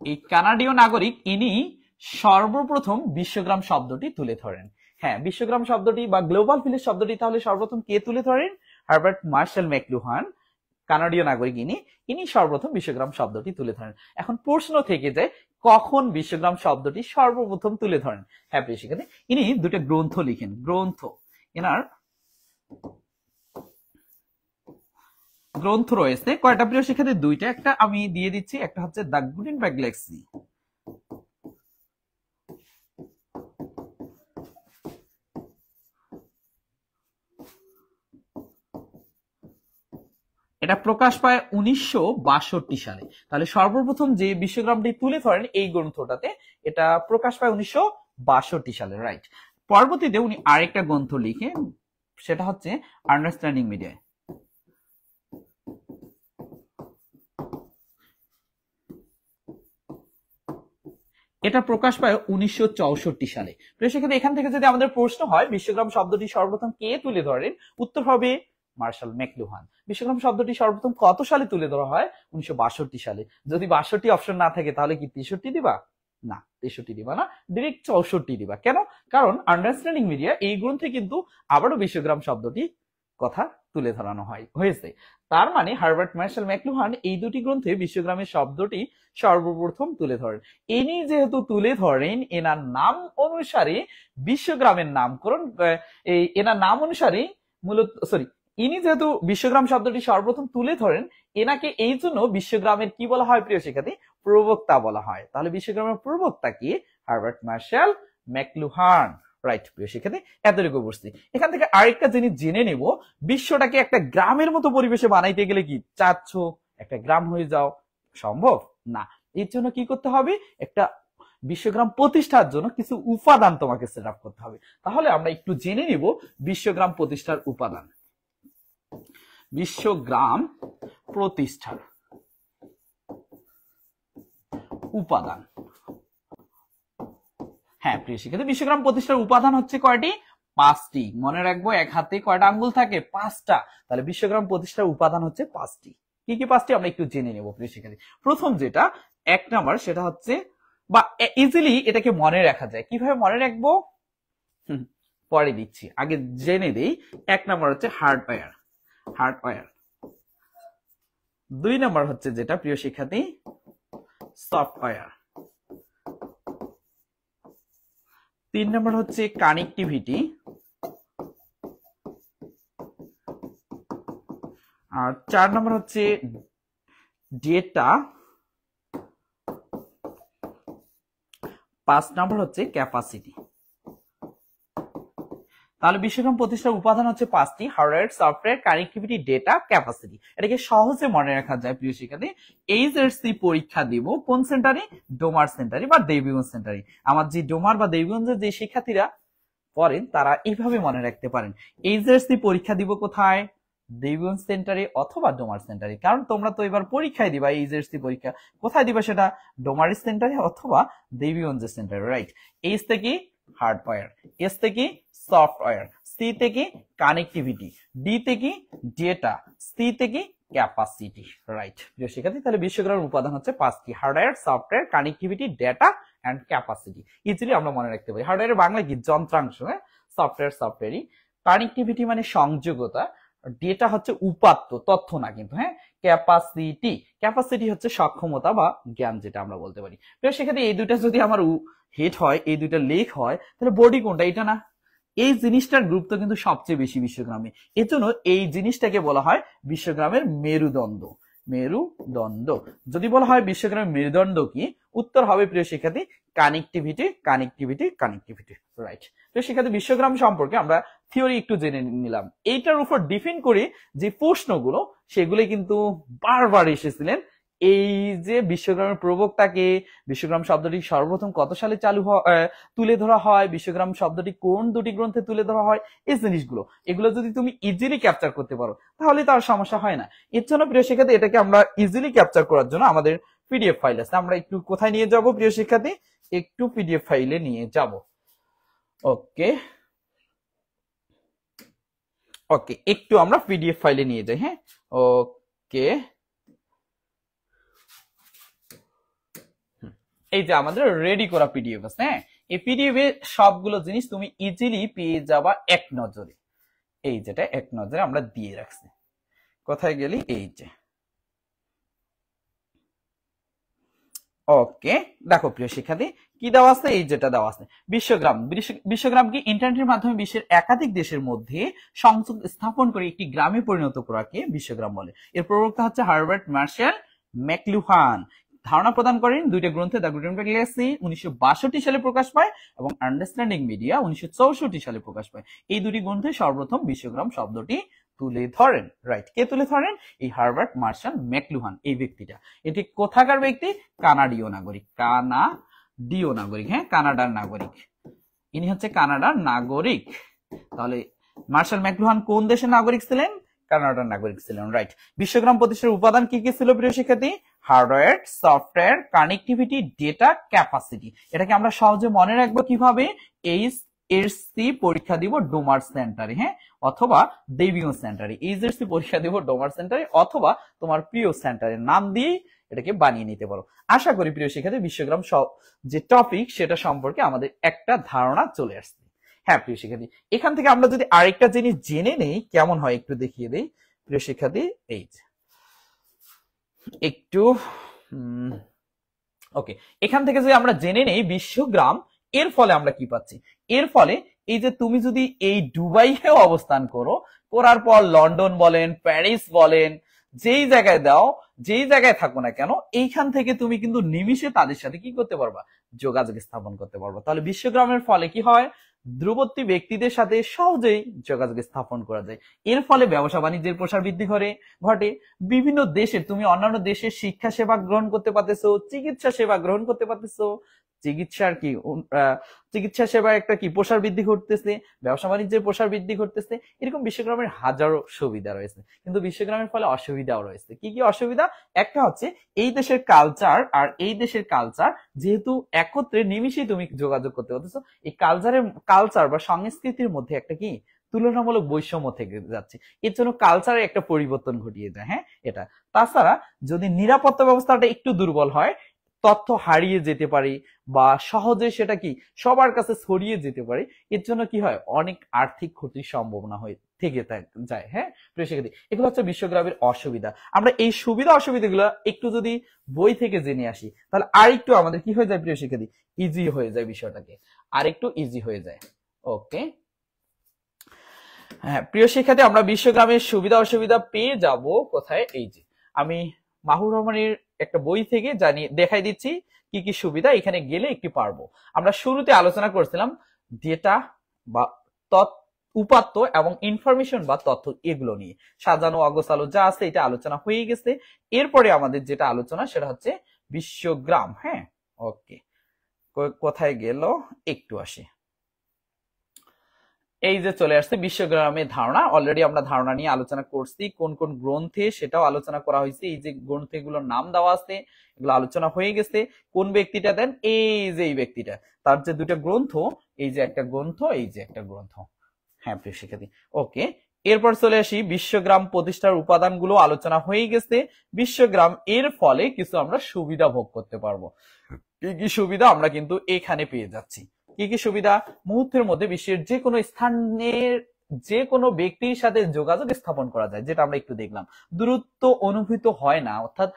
এই কানাডীয় নাগরিক ইনি সর্বপ্রথম বিশ্বগ্রাম শব্দটি তুলে ধরেন। হ্যাঁ, বিশ্বগ্রাম শব্দটি বা গ্লোবাল ভিলেজ শব্দটি তাহলে সর্বপ্রথম কে তুলে ধরেন? হার্বার্ট মার্শাল ম্যাকলুহান, কানাডীয় নাগরিক ইনি সর্বপ্রথম বিশ্বগ্রাম শব্দটি তুলে ধরেন। এখন প্রশ্ন থেকে যায়, কখন বিশ্বগ্রাম শব্দটি সর্বপ্রথম তুলে ধরেন? হ্যাঁ প্রিয় শিক্ষার্থী, ইনি দুটো গ্রন্থ লিখেন। গ্রন্থ, এনার গ্রন্থ রয়েছে কয়টা প্রিয় শিক্ষার্থী? দুইটা। একটা আমি দিয়ে দিচ্ছি, একটা হচ্ছে দ্য গুটেনবার্গ লেক্সি, এটা প্রকাশ পায় 1962 সালে। তাহলে সর্বপ্রথম যে বিশ্বগ্রামটি তুলে ধরেন এই গ্রন্থটাতে, এটা প্রকাশ পায় 1962 সালে, রাইট। পরবর্তীতে উনি আরেকটা গ্রন্থ লিখেন, সেটা হচ্ছে আন্ডারস্ট্যান্ডিং মিডিয়া। এটা প্রকাশ পায় 1964 সালে। সেক্ষেত্রে এখান থেকে যদি আমাদের প্রশ্ন হয় বিশ্বগ্রাম শব্দটি সর্বপ্রথম কে তুলে ধরেন, উত্তর হবে মার্শাল ম্যাকলুহান। বিশ্বগ্রাম শব্দটি সর্বপ্রথম কত সালে তুলে ধরা হয়? 1962 সালে। যদি 62 অপশন না থাকে তাহলে কি 63 দিবা? না, 63 দিবা না, ডিরেক্ট 64 দিবা। কেন? কারণ আন্ডারস্ট্যান্ডিং মিডিয়া এই গ্রন্থে কিন্তু আবারও বিশ্বগ্রাম শব্দটি কথা তুলে ধরানো হয়েছে। তার মানে হার্বার্ট মার্শাল ম্যাকলুহান এই দুটি গ্রন্থে বিশ্বগ্রামের শব্দটি সর্বপ্রথম তুলে ধরেন। ইনি যেহেতু তুলে ধরেন, এনার নাম অনুসারে বিশ্বগ্রামের নামকরণ, এনার নাম অনুসারে মূলত ইনি যেহেতু বিশ্বগ্রাম শব্দটি সর্বপ্রথম তুলে ধরেন, এনাকে এই জন্য বিশ্বগ্রামের কি বলা হয় প্রিয় শিক্ষার্থী? প্রবক্তা বলা হয়। তাহলে বিশ্বগ্রামের প্রবক্তা কি? Herbert Marshall McLuhan, right. প্রিয় শিক্ষার্থী, এতটুকু বুঝছি। এখান থেকে আরেকটা জিনিস জেনে নেব, বিশ্বটাকে একটা গ্রামের মতো পরিবেশে বানাইতে গেলে কি চাচ্ছ একটা গ্রাম হয়ে যাও? সম্ভব না। এর জন্য কি করতে হবে? একটা বিশ্বগ্রাম প্রতিষ্ঠার জন্য কিছু উপাদান তোমাকে সেট আপ করতে হবে। তাহলে আমরা একটু জেনে নিব বিশ্বগ্রাম প্রতিষ্ঠার উপাদান। বিশ্বগ্রাম প্রতিষ্ঠার উপাদান। হ্যাঁ প্রিয় শিক্ষার্থী, বিশ্বগ্রাম প্রতিষ্ঠার উপাদান হচ্ছে কয়টি? 5টি। মনে রাখবো, এক হাতে কয়টা আঙ্গুল থাকে? 5টা। তাহলে বিশ্বগ্রাম প্রতিষ্ঠার উপাদান হচ্ছে 5টি। কি কি 5টি আমরা একটু জেনে নেব প্রিয় শিক্ষার্থী। প্রথম যেটা, 1 নাম্বার, সেটা হচ্ছে, বা ইজিলি এটাকে মনে রাখা যায়। কিভাবে মনে রাখবো পরে দিচ্ছি, আগে জেনে দেই। 1 নাম্বার হচ্ছে হার্ডওয়্যার। হার্ডওয়্যার। 2 নাম্বার হচ্ছে যেটা প্রিয় শিক্ষার্থী, সফটওয়্যার। 3 নাম্বার হচ্ছে কানেক্টিভিটি। আর 4 নাম্বার হচ্ছে ডেটা। 5 নাম্বার হচ্ছে ক্যাপাসিটি। তাহলে বিশ্বগ্রাম প্রতিষ্ঠার উপাদান হচ্ছে 5টি: hardware, software, connectivity, data, capacity. এটাকে সহজে মনে রাখা যায় প্রিয় শিক্ষার্থী। এইচএসসি পরীক্ষা দিব কোন সেন্টারে? ডোমার সেন্টারে বা দেবীগঞ্জ সেন্টারে। আমার যে ডোমার বা দেবীগঞ্জের যে শিক্ষার্থীরা পড়েন তারা এইভাবে মনে রাখতে পারেন। এইচএসসি পরীক্ষা দিব কোথায়? দেবীগঞ্জ সেন্টারে অথবা ডোমার সেন্টারে। কারণ তোমরা তো এবার পরীক্ষায় দিবা, এইচএসসি পরীক্ষা কোথায় দিবা? সেটা ডোমার সেন্টারে অথবা দেবীগঞ্জের সেন্টারে, রাইট। এইচ থেকে হার্ডওয়্যার, এস থেকে সফটওয়্যার, সি থেকে কানেক্টিভিটি, ডি থেকে ডেটা, সি থেকে ক্যাপাসিটি, রাইট। প্রিয় শিক্ষার্থী, তাহলে বিশ্বগ্রামের উপাদান হচ্ছে 5টি: hardware, software, connectivity, data and capacity. Easily আমরা মনে রাখতে পারি। হার্ডওয়্যারের বাংলা কি? যন্ত্রাংশ। সফটওয়্যার, সফটওয়্যারই। কানেক্টিভিটি মানে সংযোগতা। ডেটা হচ্ছে উপাত্ত, তথ্য না কিন্তু। হ্যাঁ, ক্যাপাসিটি, ক্যাপাসিটি হচ্ছে সক্ষমতা বা জ্ঞান, যেটা আমরা বলতে পারি। প্রিয় শিক্ষার্থী, এই দুইটা যদি আমার হেড হয়, এই দুইটা লেগ হয়, তাহলে বডি কোনটা? এটা না, এই জিনিসটার গুরুত্ব কিন্তু সবচেয়ে বেশি বিশ্বগ্রামে। এর জন্য এই জিনিসটাকে বলা হয় বিশ্বগ্রামের মেরুদণ্ড। মেরুদণ্ড। যদি বলা হয় বিশ্বগ্রামের মেরুদণ্ড কি, উত্তর হবে প্রিয় শিক্ষার্থী কানেক্টিভিটি, কানেক্টিভিটি, কানেক্টিভিটি। রাইট। প্রিয় শিক্ষার্থী বিশ্বগ্রাম সম্পর্কে আমরা থিওরি একটু জেনে নিলাম। এইটার উপর ডিপেন্ড করে যে প্রশ্নগুলো সেগুলো কিন্তু বারবার এসেছিলেন। এই যে বিশ্বগ্রামের প্রবক্তাকে, বিশ্বগ্রাম শব্দটি সর্বপ্রথম কত সালে তুলে ধরা হয়, বিশ্বগ্রাম শব্দটি কোন দুটি গ্রন্থে তুলে ধরা হয়, এই জিনিসগুলো এগুলো যদি তুমি ইজিলি ক্যাপচার করতে পারো তাহলে তার সমস্যা হয় না। এর জন্য প্রিয় শিক্ষার্থী এটাকে আমরা ইজিলি ক্যাপচার করার জন্য আমাদের পিডিএফ ফাইল আছে। আমরা একটু কোথায় নিয়ে যাব প্রিয় শিক্ষার্থী, একটু পিডিএফ ফাইলে নিয়ে যাব। ওকে ওকে, একটু আমরা পিডিএফ ফাইলে নিয়ে যাই। হ্যাঁ, ওকে, এই যে আমাদের রেডি করা পিডিএফ আছে। হ্যাঁ, এই পিডিএফ এ সবগুলো জিনিস তুমি ইজিলি পেয়ে যাবা এক নজরে। এই যেটা এক নজরে আমরা দিয়ে রাখছি। কোথায় গেলি, এই যে। ওকে, দেখো প্রিয় শিক্ষার্থী কি দেওয়া আছে, এই যেটা দেওয়া আছে বিশ্বগ্রাম। বিশ্বগ্রাম কি ইন্টারনেটের মাধ্যমে বিশ্বের একাধিক দেশের মধ্যে সংযোগ স্থাপন করে একটি গ্রামে পরিণত করাকে বিশ্বগ্রাম বলে। এর প্রবক্তা হচ্ছে হার্বার্ট মার্শাল ম্যাকলুহান। ধারণা প্রদান করেন দুইটা গ্রন্থে, দ্য গুটেনবার্গ লেগাসি 1962 সালে প্রকাশ পায় এবং আন্ডারস্ট্যান্ডিং মিডিয়া 1964 সালে প্রকাশ পায়। এই দুটি গ্রন্থে সর্বপ্রথম বিশ্বগ্রাম শব্দটি তুলে ধরেন। রাইট, কে তুলে ধরেন? এই হার্বার্ট মার্শাল ম্যাকলুহান, এই ব্যক্তিটা। এটি কোথাকার ব্যক্তি? কানাডীয় নাগরিক। কানাডীয় নাগরিক, হ্যাঁ, কানাডার নাগরিক। ইনি হচ্ছে কানাডার নাগরিক। তাহলে মার্শাল ম্যাকলুহান কোন দেশের নাগরিক ছিলেন? কানাডার নাগরিক ছিলেন। রাইট। বিশ্বগ্রাম প্রতিষ্ঠার উপাদান কি কি ছিল প্রিয় শিক্ষার্থী? Hardware, software, connectivity, data, capacity. এটাকে আমরা সহজে মনে রাখবো কিভাবে? এইচএসসি পরীক্ষা দিব ডোমার সেন্টারে, হ্যাঁ, অথবা দেবিও সেন্টারে। এইচএসসি পরীক্ষা দিব ডোমার সেন্টারে অথবা তোমার প্রিয় সেন্টারের নাম দিয়ে এটাকে বানিয়ে নিতে পারো। আশা করি প্রিয় শিক্ষার্থী বিশ্বগ্রাম যে টপিক সেটা সম্পর্কে আমাদের একটা ধারণা চলে আসছে। হ্যাঁ প্রিয় শিক্ষার্থী, এখান থেকে আমরা যদি আরেকটা জিনিস জেনে নেই কেমন হয় একটু দেখিয়ে দেই প্রিয় শিক্ষার্থী। এই একটু ওকে, এখান থেকে যদি আমরা জেনে নেই বিশ্বগ্রাম, এর ফলে আমরা কি পাচ্ছি? এর ফলে এই যে তুমি যদি এই দুবাইয়ে অবস্থান করো, করার পর লন্ডন বলেন, প্যারিস বলেন, যেই জায়গায় দাও, যেই জায়গায় থাকো না কেন, এইখান থেকে তুমি কিন্তু নিমিষে তাদের সাথে কি করতে পারবা? যোগাযোগ স্থাপন করতে পারবা। তাহলে বিশ্বগ্রামের ফলে কি হয়? দূরবর্তী ব্যক্তিদের সাথে সহজেই যোগাযোগ স্থাপন করা যায়। এর ফলে ব্যবসা বাণিজ্যের প্রসার বৃদ্ধি ঘটে। বিভিন্ন দেশের, তুমি অন্যান্য দেশের শিক্ষা সেবা গ্রহণ করতে পারতেছো, চিকিৎসা সেবা গ্রহণ করতে পারতেছো। চিকিৎসা সেবা একটা কি প্রসার বৃদ্ধি ঘটতেছে, ব্যবসা বাণিজ্যের প্রসার বৃদ্ধি ঘটতেছে। এরকম বিশ্বগ্রামের হাজারো সুবিধা রয়েছে, কিন্তু বিশ্বগ্রামের ফলে অসুবিধাও রয়েছে। কি কি অসুবিধা? একটা হচ্ছে এই দেশের কালচার আর এই দেশের কালচার যেহেতু একত্রে নিমিশেই তুমি যোগাযোগ করতে পারতেছো, এই কালচার বা সংস্কৃতির মধ্যে একটা কি তুলনামূলক বৈষম্য থেকে যাচ্ছে। এর জন্য কালচারে একটা পরিবর্তন ঘটিয়ে যায়। হ্যাঁ, এটা। তাছাড়া যদি নিরাপত্তা ব্যবস্থাটা একটু দুর্বল হয়, তথ্য হারিয়ে যেতে পারে বা সহজে সেটা কি সবার কাছে ছড়িয়ে যেতে পারে। এর জন্য কি হয়? অনেক আর্থিক ক্ষতির সম্ভাবনা হয়ে থেকে যায়। হ্যাঁ প্রিয় শিক্ষার্থী, এগুলো হচ্ছে বিশ্বগ্রামের অসুবিধা। আমরা এই সুবিধা অসুবিধাগুলো একটু যদি বই থেকে জেনে আসি তাহলে আরেকটু আমাদের কি হয়ে যায় প্রিয় শিক্ষার্থী? ইজি হয়ে যায়, বিষয়টাকে আরেকটু ইজি হয়ে যায়। ওকে, হ্যাঁ প্রিয় শিক্ষার্থী, আমরা বিশ্বগ্রামের সুবিধা অসুবিধা পেয়ে যাব কোথায়? এই যে আমি মাহুর রহমানের একটা বই থেকে দেখাই দিচ্ছি কি কি সুবিধা এখানে গেলে একটু পারবো। আমরা শুরুতে আলোচনা করছিলাম ডেটা বা উপাত্ত এবং ইনফরমেশন বা তথ্য, এগুলো নিয়ে সাজানো অগোছালো যা আছে এটা আলোচনা হয়ে গেছে। এরপরে আমাদের যেটা আলোচনা সেটা হচ্ছে বিশ্বগ্রাম। হ্যাঁ, ওকে, কোথায় গেল? একটু আসি। এই যে চলে আসছে বিশ্বগ্রামের ধারণা। অলরেডি আমরা ধারণা নিয়ে আলোচনা করছি, কোন কোন গ্রন্থে সেটাও আলোচনা করা হয়েছে। এই যে গ্রন্থগুলোর নাম দেওয়া আছে এগুলো আলোচনা হয়ে গেছে। কোন ব্যক্তিটা দেন? এই যে এই ব্যক্তিটা, তার যে দুটো গ্রন্থ, এই যে একটা গ্রন্থ, এই যে একটা গ্রন্থ। হ্যাঁ প্রিয় শিক্ষার্থী, ওকে, এরপর চলে আসি বিশ্বগ্রাম প্রতিষ্ঠার উপাদানগুলো আলোচনা হয়ে গেছে। বিশ্বগ্রাম এর ফলে কিছু আমরা সুবিধা ভোগ করতে পারবো। কি কি সুবিধা আমরা কিন্তু এখানে পেয়ে যাচ্ছি? কি কি সুবিধা? মুহূর্তের মধ্যে বিশ্বের যে কোনো স্থানের যে কোনো ব্যক্তির সাথে যোগাযোগ স্থাপন করা যায়, যেটা আমরা একটু দেখলাম। দূরত্ব অনুভূত হয় না, অর্থাৎ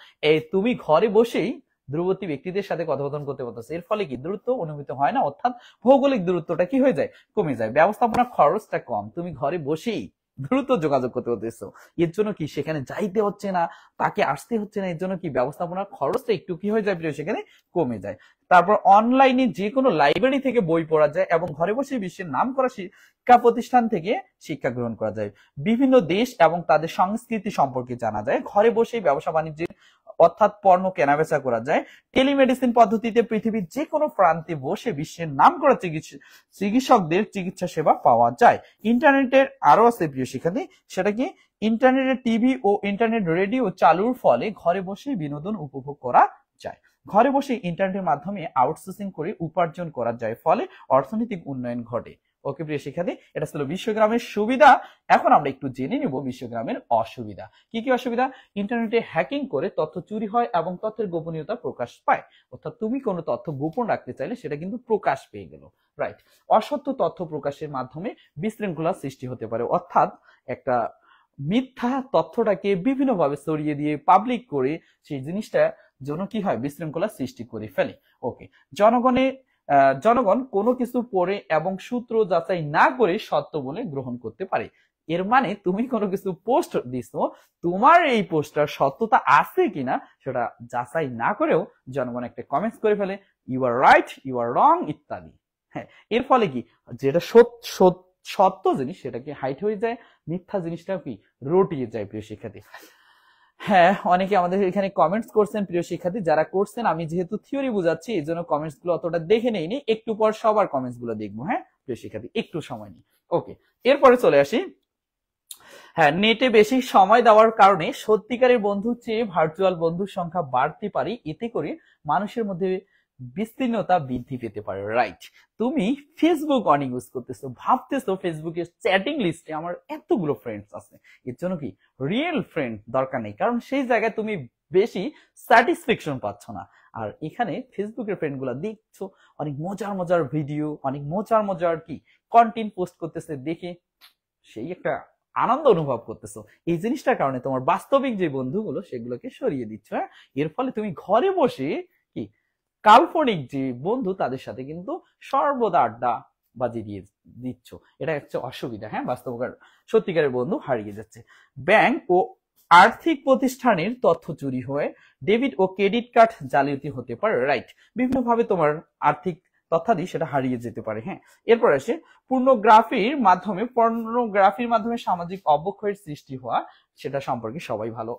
তুমি ঘরে বসেই দূরবর্তী ব্যক্তিদের সাথে কথোপকথন করতে পারতেছো। এর ফলে কি দূরত্ব অনুভূত হয় না, অর্থাৎ ভৌগোলিক দূরত্বটা কি হয়ে যায়, কমে যায়। ব্যবস্থাপনা খরচটা কম, তুমি ঘরে বসেই দ্রুত যোগাযোগ করতে পারতেছো। এর জন্য কি সেখানে যাইতে হচ্ছে না, তাকে আসতে হচ্ছে না। এর জন্য কি ব্যবস্থাপনার খরচটা একটু কি হয়ে যায়, সেখানে কমে যায়। তারপর অনলাইনে যে কোনো লাইব্রেরি থেকে বই পড়া যায় এবং ঘরে বসে বিশ্বের নামকরা শিক্ষা প্রতিষ্ঠান থেকে শিক্ষা গ্রহণ করা যায়। বিভিন্ন দেশ এবং তাদের সংস্কৃতি সম্পর্কে জানা যায়। ঘরে বসেই ব্যবসা বাণিজ্যের অর্থাৎ পণ্য কেনাবেচা করা যায়। টেলিমেডিসিন পদ্ধতিতে পৃথিবীর যে কোনো প্রান্তে বসে বিশ্বের নামকরা চিকিৎসকদের চিকিৎসা সেবা পাওয়া যায়। ইন্টারনেটের আরো আছে প্রিয় শিক্ষার্থী, সেটা কি ইন্টারনেটের টিভি ও ইন্টারনেট রেডিও চালুর ফলে ঘরে বসে বিনোদন উপভোগ করা যায়। ঘরে বসে ইন্টারনেটের মাধ্যমে আউটসোর্সিং করে উপার্জন করা যায়, ফলে অর্থনৈতিক উন্নয়ন ঘটে। ওকে প্রিয় শিক্ষার্থী, এটা ছিল বিশ্বগ্রামের সুবিধা। এখন আমরা একটু জেনে নিব বিশ্বগ্রামের অসুবিধা। কি কি অসুবিধা? ইন্টারনেটে হ্যাকিং করে তথ্য চুরি হয় এবং তথ্যের গোপনীয়তা প্রকাশ পায়। অর্থাৎ তুমি কোনো তথ্য গোপন রাখতে চাইলে সেটা কিন্তু প্রকাশ পেয়ে গেল, রাইট। অসত্য তথ্য প্রকাশের মাধ্যমে বিশৃঙ্খলা সৃষ্টি হতে পারে, অর্থাৎ একটা মিথ্যা তথ্যটাকে বিভিন্নভাবে ছড়িয়ে দিয়ে পাবলিক করে সেই জিনিসটা জন্য কি হয়, বিশৃঙ্খলা সৃষ্টি করে ফেলে। ওকে, জনগণ কোনো কিছু পড়ে এবং সূত্র যাচাই না করে সত্য বলে গ্রহণ করতে পারে। এর মানে তুমি কোনো কিছু পোস্ট দিছো, তোমার এই পোস্টটার সত্যতা আছে কিনা সেটা যাচাই না করেও জনগণ একটা কমেন্টস করে ফেলে, you are right, you are wrong ইত্যাদি। হ্যাঁ, এর ফলে কি যেটা সত্য জিনিস সেটাকে হাইট হয়ে যায়, মিথ্যা জিনিসটা কি রটিয়ে যায় প্রিয় শিক্ষার্থী। হ্যাঁ, অনেকে আমাদের এখানে কমেন্টস করছেন প্রিয় শিক্ষার্থী, যারা করছেন আমি যেহেতু থিওরি বুঝাচ্ছি এই জন্য কমেন্টস গুলো অতটা দেখে নেইনি, একটু পর সবার কমেন্টস গুলো দেখবো। হ্যাঁ প্রিয় শিক্ষার্থী, একটু সময় নিই। ওকে, এরপরে চলে আসি। হ্যাঁ, নেটে বেশি সময় দেওয়ার কারণে সত্যিকারের বন্ধুর চেয়ে ভার্চুয়াল বন্ধুর সংখ্যা বাড়তে পারে, এতে করে মানুষের মধ্যে বিস্তীর্ণতা বৃদ্ধি পেতে পারে, রাইট। তুমি ফেসবুক অনেক ইউজ করতেছো, ভাবতেছো ফেসবুকের চ্যাটিং লিস্টে আমার এতগুলো ফ্রেন্ডস আছে, এর জন্য কি রিয়েল ফ্রেন্ড দরকার নেই, কারণ সেই জায়গায় তুমি বেশি স্যাটিসফ্যাকশন পাচ্ছ না। আর এখানে ফেসবুকের ফ্রেন্ড গুলা দেখছো অনেক মজার মজার ভিডিও, অনেক মজার মজার কি কন্টেন্ট পোস্ট করতেছে, দেখে সেই একটা আনন্দ অনুভব করতেছো। এই জিনিসটার কারণে তোমার বাস্তবিক যে বন্ধুগুলো সেগুলোকে সরিয়ে দিচ্ছ। হ্যাঁ, এর ফলে তুমি ঘরে বসে কি কাল্পনিক যে বন্ধু তাদের সাথে কিন্তু সর্বদা আড্ডা বাজি দিয়ে দিচ্ছ, এটা হচ্ছে অসুবিধা। হ্যাঁ, বাস্তবকার সত্যিকারের বন্ধু হারিয়ে যাচ্ছে। ব্যাংক ও আর্থিক প্রতিষ্ঠানের তথ্য চুরি হয়ে ডেবিট ও ক্রেডিট কার্ড জালিয়াতি হতে পারে, রাইট। বিভিন্ন ভাবে তোমার আর্থিক তথ্যাদি সেটা হারিয়ে যেতে পারে। হ্যাঁ, এরপর আসে পর্নোগ্রাফির মাধ্যমে সামাজিক অবক্ষয়ের সৃষ্টি হওয়া, সেটা সম্পর্কে সবাই ভালো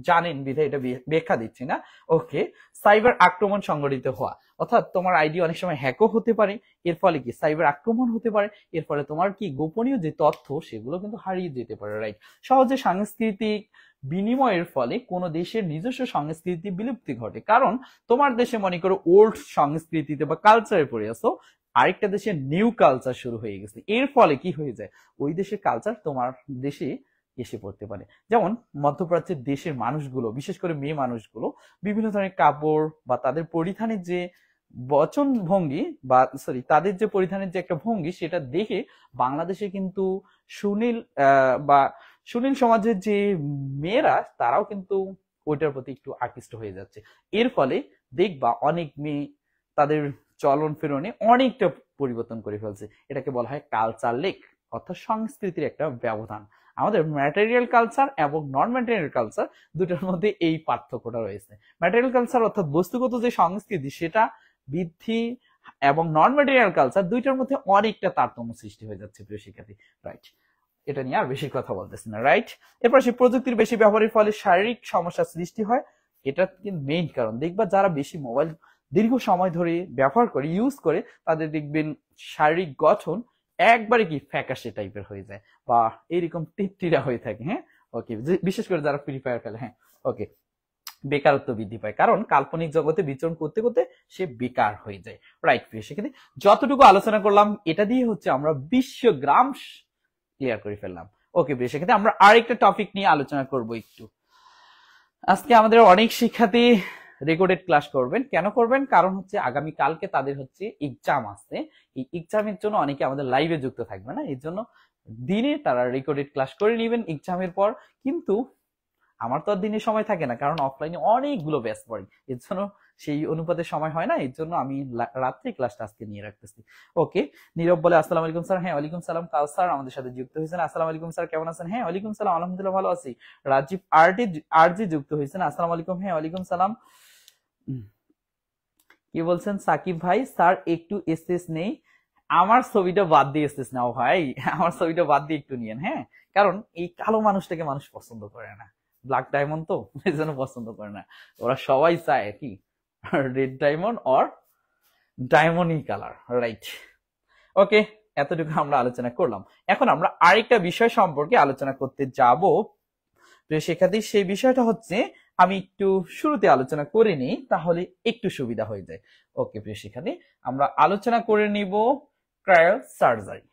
জানেন বিধায় এটা ব্যাখ্যা দিচ্ছি না। ওকে, সাইবার আক্রমণ সংগঠিত হওয়া, অর্থাৎ তোমার আইডি অনেক সময় হ্যাকও হতে পারে, এর ফলে কি সাইবার আক্রমণ হতে পারে, এর ফলে তোমার কি গোপনীয় যে তথ্য সেগুলো কিন্তু হারিয়ে যেতে পারে, রাইট। সহজে সাংস্কৃতিক বিনিময়ের ফলে কোনো দেশের নিজস্ব সংস্কৃতি বিলুপ্তি ঘটে, কারণ তোমার দেশে মনে করো ওল্ড সংস্কৃতিতে বা কালচারে পড়ে আসো, আরেকটা দেশে নিউ কালচার শুরু হয়ে গেছে, এর ফলে কি হয়ে যায় ওই দেশের কালচার তোমার দেশে এসে পড়তে পারে। যেমন মধ্যপ্রাচ্যের দেশের মানুষগুলো, বিশেষ করে মেয়ে মানুষগুলো বিভিন্ন ধরনের কাপড় বা তাদের পরিধানের যে বচন ভঙ্গি বা তাদের যে পরিধানের যে একটা ভঙ্গি সেটা দেখে বাংলাদেশে কিন্তু সুনীল সমাজের যে মেয়েরা তারাও কিন্তু ওইটার প্রতি একটু আকৃষ্ট হয়ে যাচ্ছে। এর ফলে দেখবা অনেক মেয়ে তাদের চলন ফেরনে অনেকটা পরিবর্তন করে ফেলছে, এটাকে বলা হয় কালচার লেক, অর্থাৎ সংস্কৃতির একটা ব্যবধান। আমাদের ম্যাটেরিয়াল কালচার এবং নন ম্যাটেরিয়াল কালচার দুটার মধ্যে এই পার্থক্যটা রয়েছে। ম্যাটেরিয়াল কালচার অর্থাৎ বস্তুগত যে সংস্কৃতি সেটা বৃদ্ধি এবং নন ম্যাটেরিয়াল কালচার দুইটার মধ্যে অনেকটা তারতম্য সৃষ্টি হয়ে যাচ্ছে প্রিয় শিক্ষার্থী, রাইট। এটা নিয়ে আর বেশি কথা বলতেছি না, রাইট। এরপর সেই প্রযুক্তির বেশি ব্যবহারের ফলে শারীরিক সমস্যা সৃষ্টি হয়, এটা কিন্তু মেইন কারণ। দেখবা যারা বেশি মোবাইল দীর্ঘ সময় ধরে ব্যবহার করে ইউজ করে তাদের দেখবেন শারীরিক গঠন একবারে কি ফ্যাকাশে টাইপের হয়ে যায় বা এরকম টিটটিরা হয়ে থাকে। হ্যাঁ, ওকে, বিশেষ করে যারা ফ্রি ফায়ার খেলে। হ্যাঁ, ওকে, বেকারত্ব বৃদ্ধি পায়, কারণ কাল্পনিক জগতে বিচরণ করতে করতে সে বেকার হয়ে যায়, রাইট। সেক্ষেত্রে যতটুকু আলোচনা করলাম এটা দিয়ে হচ্ছে আমরা বিশ্বগ্রাম ক্লিয়ার করে ফেললাম। ওকে, সেক্ষেত্রে আমরা আরেকটা টপিক নিয়ে আলোচনা করব একটু। আজকে আমাদের অনেক শিক্ষার্থী রেকর্ডেড ক্লাস করবেন, কেন করবেন? কারণ হচ্ছে আগামী কালকে তাদের হচ্ছে এক্সাম আছে, এই এক্সামের জন্য অনেকে আমাদের লাইভে যুক্ত থাকবে না, এর জন্য দিনে তারা রেকর্ডেড ক্লাস করে নেবেন এক্সামের পর। কিন্তু আমার তো আর দিনে সময় থাকে না, কারণ অফলাইনে অনেকগুলো ব্যাচ পড়ে, এর জন্য সেই অনুপাতে সময় হয় না, এর জন্য আমি রাত্রি ক্লাসটা আজকে নিয়ে রাখতেছি। ওকে, নীরব বলে আসসালামু আলাইকুম স্যার। হ্যাঁ ওয়ালাইকুম সালাম। কাউসার আমাদের সাথে যুক্ত হয়েছেন, আসসালামু আলাইকুম স্যার, কেমন আছেন? হ্যাঁ ওয়ালাইকুম সালাম, আলহামদুলিল্লাহ ভালো আছি। রাজীব আরজি যুক্ত হয়েছেন, আসসালামু আলাইকুম। হ্যাঁ ওয়ালাইকুম সালাম। কি বলছেন সাকিব ভাই? স্যার একটু এসএস নেই, আমার ছবিটা বাদ দিয়ে এসএস নাও ভাই, আমার ছবিটা বাদ দিয়ে একটু নিয়েন। হ্যাঁ, কারণ এই কালো মানুষটাকে মানুষ পছন্দ করে না, ব্ল্যাক ডায়মন্ড তো এই জন্য পছন্দ করে না, ওরা সবাই চায় কি রেড ডায়মন্ড অর ডায়মন্ডই কালার, রাইট? ওকে, এতটুকু আমরা আলোচনা করলাম। এখন আমরা আরেকটা বিষয় সম্পর্কে আলোচনা করতে যাব। তো শিক্ষার্থী, সেই বিষয়টা হচ্ছে আমি একটু শুরুতে আলোচনা করে নিই, তাহলে একটু সুবিধা হয়ে যায়। ওকে প্রিয় শিক্ষার্থী, আমরা আলোচনা করে নিব ক্রায়ো সার্জারি।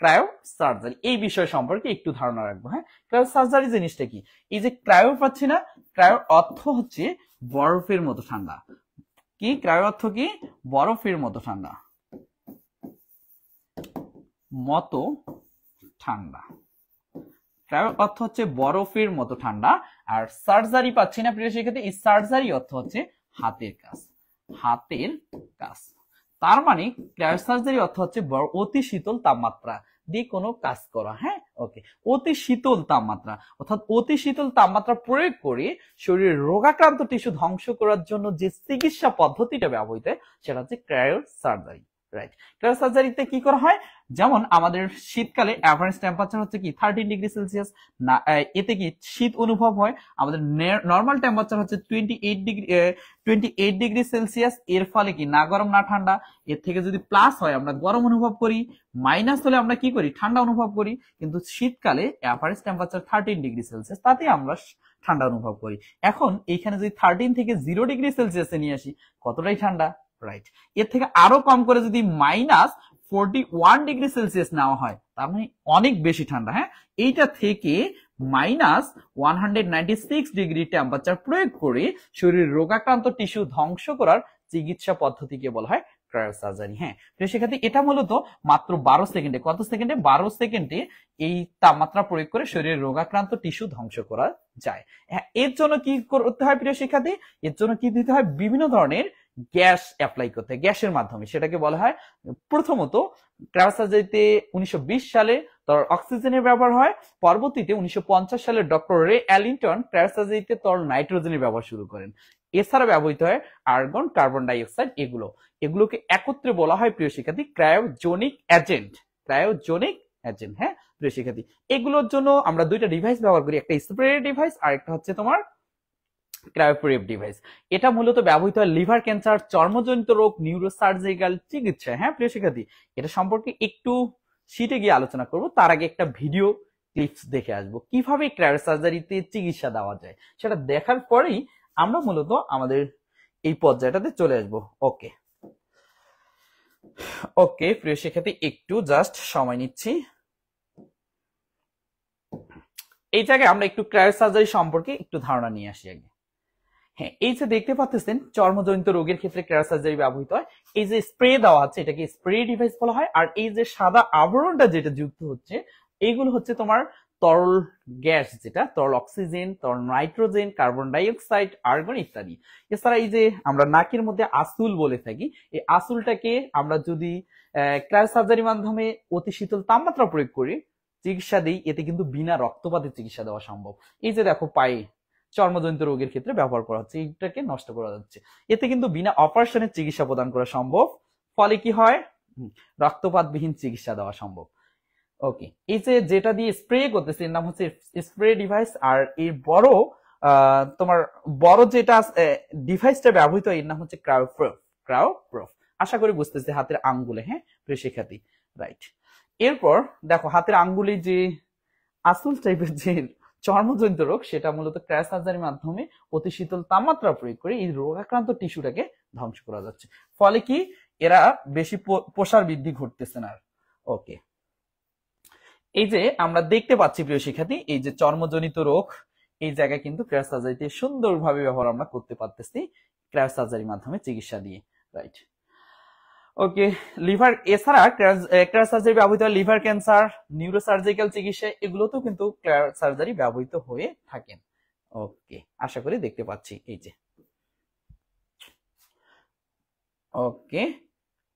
ক্রায়ো সার্জারি এই বিষয় সম্পর্কে একটু ধারণা রাখবো। হ্যাঁ, ক্রায়ো সার্জারি জিনিসটা কি? এই যে ক্রায়ো পাচ্ছি না, ক্রায়োর অর্থ হচ্ছে বরফের মতো ঠান্ডা। কি ক্রায়ো অর্থ কি? বরফের মতো ঠান্ডা, মতো ঠান্ডা। ক্রায়ো অর্থ হচ্ছে বরফের মতো ঠান্ডা। আর সার্জারি পাচ্ছি না প্রিয় শিক্ষার্থী, এই সার্জারি অর্থ হচ্ছে হাতের কাজ, হাতের কাজ। তার মানে ক্রায়ো সার্জারি অর্থ হচ্ছে অতি শীতল তাপমাত্রা দিয়ে কোনো কাজ করা। হ্যাঁ, ওকে, অতি শীতল তাপমাত্রা, অর্থাৎ অতি শীতল তাপমাত্রা প্রয়োগ করে শরীরের রোগাক্রান্ত টিস্যু ধ্বংস করার জন্য যে চিকিৎসা পদ্ধতিটা ব্যবহৃত হয় সেটা হচ্ছে ক্রায়ো সার্জারি, রাইট? ক্রায়ো সার্জারিতে কি করা হয়? যেমন আমাদের শীতকালে অ্যাভারেজ টেম্পারেচার হচ্ছে কি 13 ডিগ্রি সেলসিয়াস, না এতে কি শীত অনুভব হয়। আমাদের নর্মাল টেম্পারেচার হচ্ছে 28 ডিগ্রি সেলসিয়াস। এর ফলে কি না গরম না ঠান্ডা। এর থেকে যদি প্লাস হয় আমরা গরম অনুভব করি, মাইনাস হলে আমরা কি করি? ঠান্ডা অনুভব করি। কিন্তু শীতকালে অ্যাভারেজ টেম্পারেচার 13 ডিগ্রি সেলসিয়াস, তাতে আমরা ঠান্ডা অনুভব করি। এখন এইখানে যদি 13 থেকে 0 ডিগ্রি সেলসিয়াসে নিয়ে আসি, কতটাই ঠান্ডা, রাইট? এর থেকে আরো কম করে যদি -41 ডিগ্রি সেলসিয়াস নেওয়া হয়, তার মানে অনেক বেশি ঠান্ডা। হ্যাঁ, এইটা থেকে -196 ডিগ্রি টেম্পারেচার প্রয়োগ করে শরীরের রোগাক্রান্ত টিস্যু ধ্বংস করার চিকিৎসা পদ্ধতিকে বলা হয় ক্রায়ো সার্জারি। হ্যাঁ, তো সেক্ষেত্রে এটা মূলত মাত্র 12 সেকেন্ডে, কত সেকেন্ডে? 12 সেকেন্ডে এই তাপমাত্রা প্রয়োগ করে শরীরের রোগাক্রান্ত টিস্যু ধ্বংস করা যায়। হ্যাঁ, এর জন্য কি করতে হয় প্রিয় শিক্ষার্থী? এর জন্য কি দিতে হয়? বিভিন্ন ধরনের গ্যাস অ্যাপ্লাই করতে হয়, গ্যাসের মাধ্যমে। সেটাকে বলা হয় প্রথমত ক্রায়ো সার্জারিতে 1920 সালে তরল অক্সিজেনের ব্যবহার হয়। পরবর্তীতে 1950 সালে ডক্টর রে অ্যালিংটন ক্রায়ো সার্জারিতে তরল নাইট্রোজেনের ব্যবহার শুরু করেন। এছাড়া ব্যবহৃত হয় আর্গন, কার্বন ডাই অক্সাইড, এগুলোকে একত্রে বলা হয় প্রিয় শিক্ষার্থী ক্রায়োজেনিক এজেন্ট। Cryogenic agent. হ্যাঁ প্রিয় শিক্ষার্থী, এগুলোর জন্য আমরা দুইটা ডিভাইস ব্যবহার করি, একটা স্প্রে ডিভাইস আর একটা হচ্ছে তোমার ক্রায়োপ্রেপ ডিভাইস। এটা মূলত ব্যবহৃত হয় লিভার ক্যান্সার, চর্মজনিত রোগ, নিউরোসার্জিক্যাল চিকিৎসা। হ্যাঁ প্রিয় শিক্ষার্থী, এটা সম্পর্কে একটু শীটে গিয়ে আলোচনা করব, তার আগে একটা ভিডিও ক্লিপস দেখে আসবো কিভাবে ক্রায়ো সার্জারিতে চিকিৎসা দেওয়া যায়। সেটা দেখার পরেই আমরা মূলত আমাদের এই পর্যায়টাতে চলে আসবো। ওকে ওকে প্রিয় শিক্ষার্থী, একটু জাস্ট সময় নিচ্ছি। এই জায়গায় আমরা একটু ক্রায়ো সার্জারি সম্পর্কে একটু ধারণা নিয়ে আসি আগে। হ্যাঁ, এই যে দেখতে পাচ্ছেন চর্মজনিত রোগের ক্ষেত্রে ক্রায়ো সার্জারি ব্যবহৃত হয়। এই যে স্প্রে দেওয়া আছে এটাকে স্প্রে ডিভাইস বলা হয়। আর এই যে সাদা আবরণটা যেটা যুক্ত হচ্ছে, এইগুলো হচ্ছে তোমার তরল গ্যাস, যেটা তরল অক্সিজেন, তরল nitrogen, carbon die oxide, argon ইত্যাদি। এছাড়া এই যে আমরা নাকের মধ্যে আসুল বলে থাকি, এই আসুলটাকে আমরা যদি ক্রায়ো সার্জারির মাধ্যমে অতি শীতল তাপমাত্রা প্রয়োগ করি, চিকিৎসা দিই, এতে কিন্তু বিনা রক্তপাতে চিকিৎসা দেওয়া সম্ভব। এই যে দেখো পায়ে চর্মজনিত রোগের ক্ষেত্রে ব্যবহার করা হচ্ছে, এইটাকে নষ্ট করা যাচ্ছে, এতে কিন্তু বিনা অপারেশনের চিকিৎসা প্রদান করা সম্ভব। ফলে কি হয়? রক্তপাতবিহীন চিকিৎসা দেওয়া সম্ভব। ওকে, এই যে যেটা দিয়ে স্প্রে করতেছে এর নাম হচ্ছে স্প্রে ডিভাইস। আর এই তোমার বড় যেটা ডিভাইসটা ব্যবহৃত হয় এর নাম হচ্ছে ক্রায়োপ্রেপ। ক্রায়োপ্রেপ আশা করি বুঝতেছি হাতের আঙ্গুলে। হ্যাঁ প্রিয় শিক্ষার্থী, রাইট। এরপর দেখো হাতের আঙ্গুলে যে আসল টাইপের যে চর্মজনিত রোগ, সেটা মূলত ক্রায়ো সার্জারির মাধ্যমে অতি শীতল তাপমাত্রা প্রয়োগ করে এই রোগাক্রান্ত টিস্যুটাকে ধ্বংস করা যাচ্ছে। ফলে কি এরা বেশি প্রসার বৃদ্ধি ঘটতেছে না। ওকে, এই যে আমরা দেখতে পাচ্ছি প্রিয় শিক্ষার্থী, এই যে চর্মজনিত রোগ, এই জায়গায় কিন্তু ক্রায়ো সার্জারিতে সুন্দরভাবে ব্যবহার আমরা করতে পারতেছি ক্রায়ো সার্জারির মাধ্যমে চিকিৎসা দিয়ে, রাইট। ওকে, লিভার, এছাড়া ক্রায়ো সার্জারি ব্যবহৃত হয় লিভার ক্যান্সার, নিউরোসার্জিক্যাল চিকিৎসা, এগুলোতেও কিন্তু ক্রায়ো সার্জারি ব্যবহৃত হয়ে থাকেন। ওকে, আশা করি দেখতে পাচ্ছি। এই যে ওকে,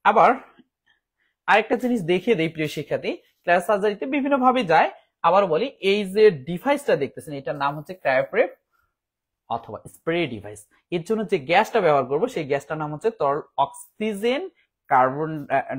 আবার আরেকটা জিনিস দেখিয়ে দেই প্রিয় শিক্ষার্থী, ক্রায়ো সার্জারিতে বিভিন্ন ভাবে যায়। আবার বলি, এই যে ডিভাইসটা দেখতেছেন এটার নাম হচ্ছে ক্রায়োপ্রেপ অথবা স্প্রে ডিভাইস। এর জন্য যে গ্যাসটা ব্যবহার করব সেই গ্যাসটার নাম হচ্ছে তরল অক্সিজেন, কার্বন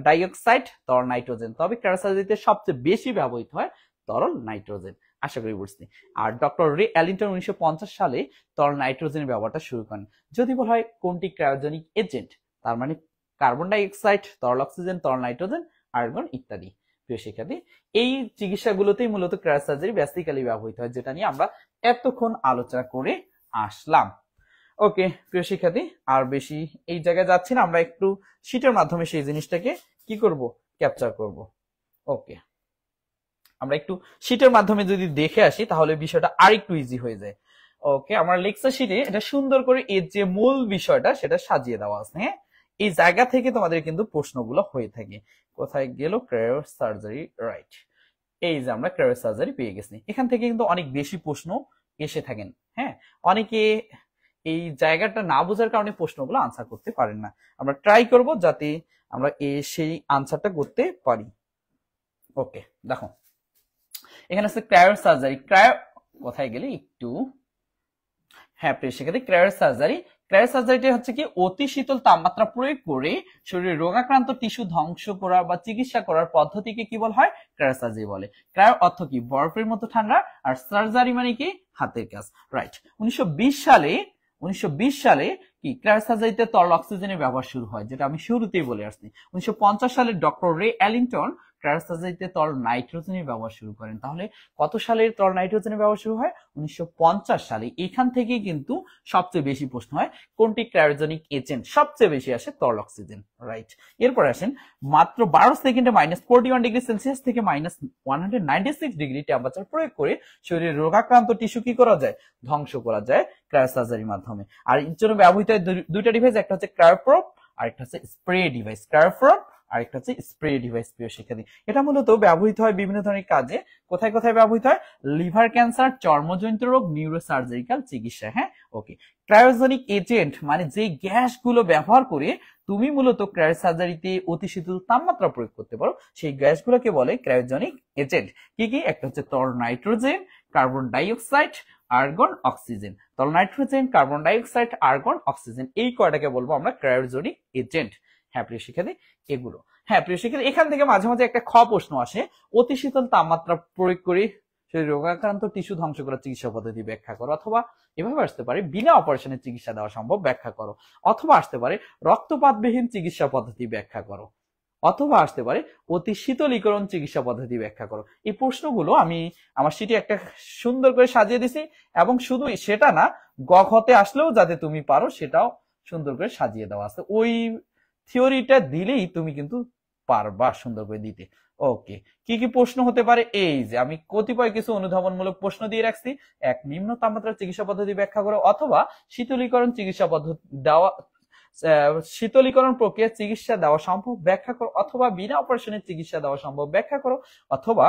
ডাইঅক্সাইড, তরল নাইট্রোজেন। তবে ক্রায়ো সার্জারিতে সবচেয়ে বেশি ব্যবহৃত হয় তরল নাইট্রোজেন। আশা করি বুঝছি। আর ডক্টর রে অ্যালিংটন 1950 সালে তরল নাইট্রোজেনের ব্যবহারটা শুরু করেন। যদি বলা হয় কোনটি ক্রায়োজেনিক এজেন্ট, তার মানে কার্বন ডাইঅক্সাইড, তরল অক্সিজেন, তরল নাইট্রোজেন, আর্গন ইত্যাদি। প্রিয় শিক্ষার্থী, এই চিকিৎসাগুলোতেই মূলত ক্রায়ো সার্জারি বেসিক্যালি ব্যবহৃত হয়, যেটা নিয়ে আমরা এতক্ষণ আলোচনা করে আসলাম। ওকে প্রিয় শিক্ষার্থী, আর বেশি এই জায়গায় যাচ্ছি না, আমরা একটু শীটের মাধ্যমে সেই জিনিসটাকে কি করব, ক্যাপচার করব। ওকে, আমরা একটু শীটের মাধ্যমে যদি দেখে আসি তাহলে বিষয়টা আরেকটু ইজি হয়ে যায়। ওকে, আমার লেকচার শীটে এটা সুন্দর করে এর যে মূল বিষয়টা সেটা সাজিয়ে দেওয়া আছে। হ্যাঁ, এই জায়গা থেকে তোমাদের কিন্তু প্রশ্নগুলো হয়ে থাকে। কোথায় গেল ক্রায়ো সার্জারি, রাইট। এই যে আমরা ক্রায়ো সার্জারি পেয়ে গেছি, এখান থেকে কিন্তু অনেক বেশি প্রশ্ন এসে থাকেন। হ্যাঁ, অনেকে এই জায়গাটা না বোঝার কারণে প্রশ্নগুলো আনসার করতে পারেন না। আমরা ট্রাই করব যাতে আমরা সেই আনসারটা করতে পারি। ওকে, দেখো এখানে আছে ক্রায়ো সার্জারি। ক্রায়ো কোথায় গেলে একটু, হ্যাঁ প্রিয় শিক্ষার্থী, ক্রায়ো সার্জারি। ক্রায়ো সার্জারিটা হচ্ছে কি অতি শীতল তাপমাত্রা প্রয়োগ করে শরীরে রোগাক্রান্ত টিস্যু ধ্বংস করা বা চিকিৎসা করার পদ্ধতিকে কি বলা হয়, ক্রায়ো সার্জারি বলে। ক্রায়ো অর্থ কি বরফের মতো ঠান্ডা, আর সার্জারি মানে কি হাতের কাজ, রাইট। 1920 সালে কি ক্রায়ো সার্জারিতে তরল অক্সিজেনের ব্যবহার শুরু হয়, যেটা আমি শুরুতেই বলে আসছি। 1950 সালে ডক্টর রে অ্যালিংটন ক্রায়ো সার্জারিতে তরল নাইট্রোজেনের ব্যবহার শুরু করেন। তাহলে কত সালের তরল নাইট্রোজেনের ব্যবহার শুরু হয়, 1950 সালে। এখান থেকে কিন্তু সবচেয়ে বেশি প্রশ্ন হয় কোনটি ক্রায়োজেনিক এজেন্ট, সবচেয়ে বেশি আসে তরল অক্সিজেন, রাইট। এরপর আসেন, মাত্র 12 সেকেন্ডে -41 ডিগ্রি সেলসিয়াস থেকে -196 ডিগ্রি টেম্পারেচার প্রয়োগ করে শরীরের রোগাক্রান্ত টিস্যু কি করা যায়, ধ্বংস করা যায় ক্রায়ো সার্জারির মাধ্যমে। আর এর জন্য ব্যবহৃত হয় দুইটা ডিভাইস, একটা হচ্ছে ক্রায়োপ্রপ আর একটা হচ্ছে স্প্রে ডিভাইস। ক্রায়োপ্রপ আর একটা হচ্ছে স্প্রে ডিভাইস। প্রিয় শিক্ষার্থী, এটা মূলত ব্যবহৃত হয় বিভিন্ন ধরনের কাজে। কোথায় কোথায় ব্যবহৃত হয়, লিভার ক্যান্সার, চর্মজনিত রোগ, নিউরোসার্জারিক্যাল চিকিৎসা। হ্যাঁ, ওকে। ক্রায়োজেনিক এজেন্ট মানে যে গ্যাসগুলো ব্যবহার করে তুমি মূলত ক্রায়ো সার্জারিতে অতি শীতল তাপমাত্রা প্রয়োগ করতে পারো, সেই গ্যাসগুলোকে বলে ক্রায়োজেনিক এজেন্ট। কি কি, একটা হচ্ছে তরল nitrogen, carbon dioxide, argon, oxygen. তরল nitrogen, carbon dioxide, argon, oxygen, এই কয়টাকে বলবো আমরা ক্রায়োজেনিক এজেন্ট। হ্যাঁ প্রিয় শিক্ষার্থী, এগুলো। হ্যাঁ প্রিয় শিক্ষার্থী, এখান থেকে মাঝে মাঝে একটা প্রশ্ন আসে, অতি শীতল তাপমাত্রা প্রয়োগ করে শরীরে রোগাক্রান্ত টিস্যু ধ্বংস করার চিকিৎসা পদ্ধতি ব্যাখ্যা করো। অথবা এভাবে আসতে পারে, বিনা অপারেশনের চিকিৎসা দেওয়া সম্ভব, ব্যাখ্যা করো। অথবা আসতে পারে, রক্তপাতবিহীন চিকিৎসা পদ্ধতি ব্যাখ্যা করো। অথবা আসতে পারে, অতি শীতলীকরণ চিকিৎসা পদ্ধতি ব্যাখ্যা করো। এই প্রশ্নগুলো আমি আমার শিটে একটা সুন্দর করে সাজিয়ে দিছি, এবং শুধু সেটা না, গখতে আসলেও যাতে তুমি পারো সেটাও সুন্দর করে সাজিয়ে দেওয়া আছে। ওই থিওরিটা দিলেই তুমি কিন্তু পারবা সুন্দর করে দিতে। ওকে, কি কি প্রশ্ন হতে পারে, এই যে আমি কতিপয় কিছু অনুধাবনমূলক প্রশ্ন দিয়ে রাখছি। এক, নিম্ন তাপমাত্রার চিকিৎসা পদ্ধতি ব্যাখ্যা করো। অথবা শীতলীকরণ চিকিৎসা পদ্ধতি দেওয়া, শীতলীকরণ প্রক্রিয়া চিকিৎসা দেওয়া সম্ভব, ব্যাখ্যা করো। অথবা বিনা অপারেশনের চিকিৎসা দেওয়া সম্ভব, ব্যাখ্যা করো। অথবা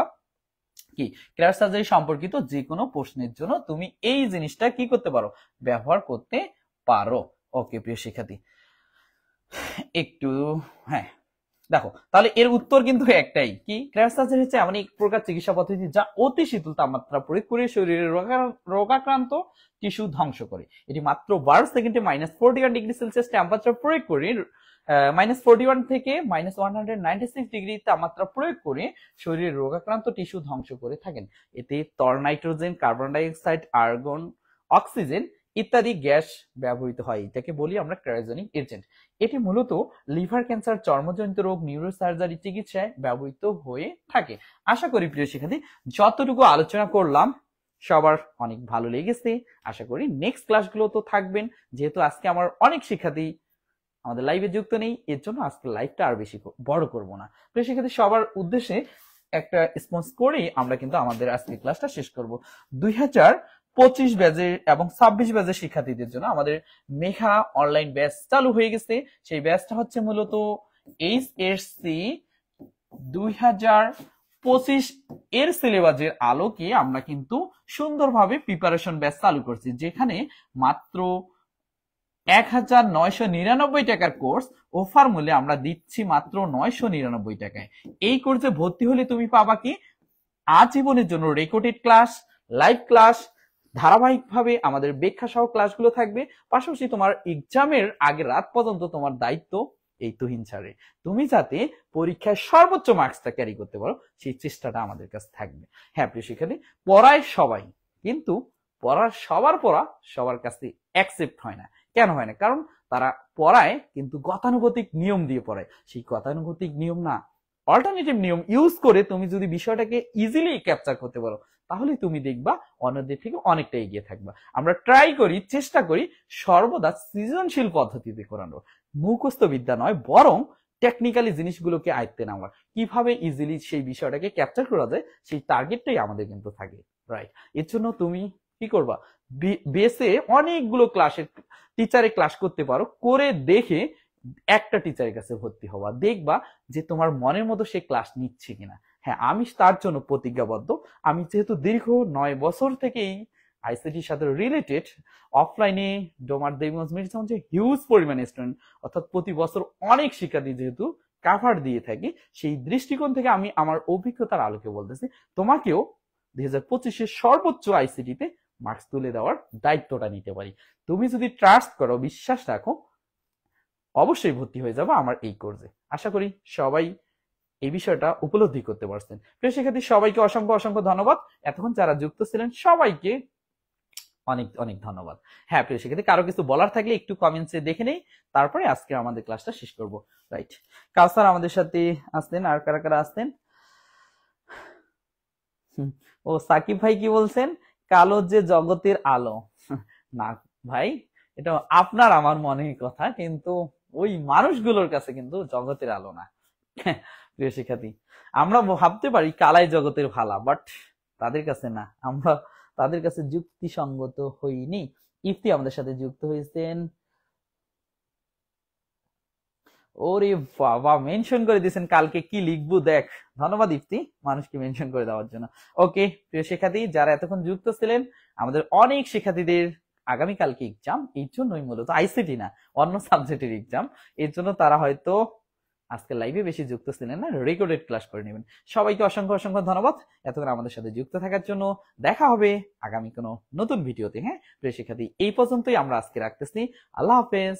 কি ক্রায়ো সার্জারি সম্পর্কিত যে কোনো প্রশ্নের জন্য তুমি এই জিনিসটা কি করতে পারো, ব্যবহার করতে পারো। ওকে প্রিয় শিক্ষার্থী, একটু, হ্যাঁ দেখো, তাহলে এর উত্তর কিন্তু একটাই, কি ক্রায়ো সার্জারি হচ্ছে এমন এক প্রকার চিকিৎসা পদ্ধতি যা অতি শীতল তাপমাত্রা প্রয়োগ করে শরীরের রোগাক্রান্ত টিস্যু ধ্বংস করে। এটি মাত্র 12 সেকেন্ডে -41 ডিগ্রি সেলসিয়াস টেম্পারেচার প্রয়োগ করে -41 থেকে -196 ডিগ্রি তাপমাত্রা প্রয়োগ করে শরীরের রোগাক্রান্ত টিস্যু ধ্বংস করে থাকেন। এতে তরল nitrogen, carbon dioxide, argon, oxygen ইত্যাদি গ্যাস ব্যবহৃত হয়। এটাকে বলি আমরা ক্রায়োজেনিক এজেন্ট। এটি মূলত লিভার ক্যান্সার, চর্মজনিত রোগ, নিউরোসার্জারি চিকিৎসায় ব্যবহৃত হয়ে থাকে। আশা করি প্রিয় শিক্ষার্থী, যতটুকু আলোচনা করলাম সবার অনেক ভালো লেগেছে। আশা করি নেক্সট ক্লাসগুলো তো থাকবেন, যেহেতু আজকে আমার অনেক শিক্ষার্থী আমাদের লাইভে যুক্ত নেই, এর জন্য আজকে লাইভটা আর বেশি বড় করব না। প্রিয় শিক্ষার্থী, সবার উদ্দেশ্যে একটা রেসপন্স করেই আমরা কিন্তু আমাদের আজকে ক্লাসটা শেষ করব। 2025 ব্যাচের এবং 26 ব্যাচের শিক্ষার্থীদের জন্য আমাদের মেঘা অনলাইন ব্যাচ চালু হয়ে গেছে। সেই ব্যাচটা হচ্ছে মূলত এইচএসসি 2025 এর সিলেবাসের আলোকে আমরা কিন্তু সুন্দরভাবে প্রিপারেশন ব্যাচ চালু করছি, যেখানে মাত্র 1999 টাকার কোর্স অফার মূল্যে আমরা দিচ্ছি মাত্র 999 টাকায়। এই কোর্সে ভর্তি হলে তুমি পাবা কি আজীবনের জন্য রেকর্ডেড ক্লাস, লাইভ ক্লাস, ধারাবাহিকভাবে আমাদের ব্যাখ্যা সহ ক্লাসগুলো থাকবে। পাশাপাশি তোমার এক্সামের আগে রাত পর্যন্ত তোমার দায়িত্ব এই তুহিন স্যারের। তুমি যাতে পরীক্ষায় সর্বোচ্চ মার্কসটা ক্যারি করতে পারো সেই চেষ্টাটা আমাদের কাছে থাকবে। হ্যাঁ প্রিয় শিক্ষার্থী, পড়ায় সবাই, কিন্তু পড়ার সবার পড়া সবার কাছে অ্যাকসেপ্ট হয় না। কেন হয় না? কারণ তারা পড়ায় কিন্তু গতানুগতিক নিয়ম দিয়ে পড়ায়। সেই গতানুগতিক নিয়ম না, অল্টারনেটিভ নিয়ম ইউজ করে তুমি যদি বিষয়টাকে ইজিলি ক্যাপচার করতে পারো, তাহলে তুমি দেখবা অন্যদের থেকে অনেকটা এগিয়ে থাকবা। আমরা ট্রাই করি, চেষ্টা করি সর্বদা সৃজনশীল পদ্ধতিতে করানোর, মুখস্থ বিদ্যা নয়, বরং টেকনিক্যালি জিনিসগুলোকে আয়ত্তে নেওয়ার, কিভাবে ইজিলি সেই বিষয়টাকে ক্যাপচার করা যায় সেই টার্গেটটাই আমাদের কিন্তু থাকে। রাইট, এর জন্য তুমি কি করবা, বেসে অনেকগুলো ক্লাসের টিচারে ক্লাস করতে পারো, করে দেখে একটা টিচারের কাছে ভর্তি হওয়া, দেখবা যে তোমার মনের মতো সে ক্লাস নিচ্ছে কিনা। হ্যাঁ, আমি তার জন্য প্রতিজ্ঞাবদ্ধ। আমি যেহেতু দীর্ঘ 9 বছর থেকেই আইসিটির সাথে রিলেটেড, অফলাইনে ডোমার দেবগঞ্জ মিডিয়াম যে হিউজ পরিমাণে স্টুডেন্ট, অর্থাৎ প্রতি বছর অনেক শিক্ষার্থী যেহেতু কাভার দিয়ে থাকি, সেই দৃষ্টিকোণ থেকে আমি আমার অভিজ্ঞতার আলোকে বলতেছি, তোমাকেও 2025-এর সর্বোচ্চ আইসিটিতে মার্কস তুলে দেওয়ার দায়িত্বটা নিতে পারি। তুমি যদি ট্রাস্ট করো, বিশ্বাস রাখো, অবশ্যই ভর্তি হয়ে যাবো আমার এই কোর্সে। আশা করি সবাই এই বিষয়টা উপলব্ধি করতে পারছেন। প্রিয় শিক্ষার্থী, সবাইকে অসংখ্য অসংখ্য ধন্যবাদ। এতক্ষণ যারা যুক্ত ছিলেন সবাইকে অনেক অনেক ধন্যবাদ। হ্যাঁ প্রিয় শিক্ষার্থী, কারো কিছু বলার থাকলে একটু কমেন্টসে দেখে নেই, তারপরে আজকে আমাদের ক্লাসটা শেষ করব। রাইট, কাউসার আমাদের সাথে আসতেন, আর কারা কারা আসতেন? ও সাকিব ভাই কি বলছেন, কালো যে জগতের আলো। না ভাই, এটা আপনার আমার মনের কথা, কিন্তু ওই মানুষগুলোর কাছে কিন্তু জগতের আলো না। প্রিয় শিক্ষার্থী, আমরা ভাবতে পারি কালাই জগতের ভালা, বাট তাদের কাছে না, আমরা তাদের কাছে যুক্তিসঙ্গত হইনি। ইফতি আমাদের সাথে যুক্ত হয়েছেন। ওরে বাবা, মেনশন করে দিয়েছেন কালকে কি লিখবো দেখ। ধন্যবাদ ইফতি মানুষকে মেনশন করে দেওয়ার জন্য। ওকে প্রিয় শিক্ষার্থী, যারা এতক্ষণ যুক্ত ছিলেন, আমাদের অনেক শিক্ষার্থীদের আগামীকালকে এক্সাম, এই জন্যই মূলত আইসিটি না, অন্য সাবজেক্টের এক্সাম, এর জন্য তারা হয়তো আজকে লাইভে বেশি যুক্ত ছিলেন না, রেকর্ডেড ক্লাস করে নেবেন। সবাইকে অসংখ্য অসংখ্য ধন্যবাদ এতক্ষণ আমাদের সাথে যুক্ত থাকার জন্য। দেখা হবে আগামী কোনো নতুন ভিডিওতে। হ্যাঁ প্রিয় শিক্ষার্থী, এই পর্যন্তই আমরা আজকে রাখতেছি। আল্লাহ হাফেজ।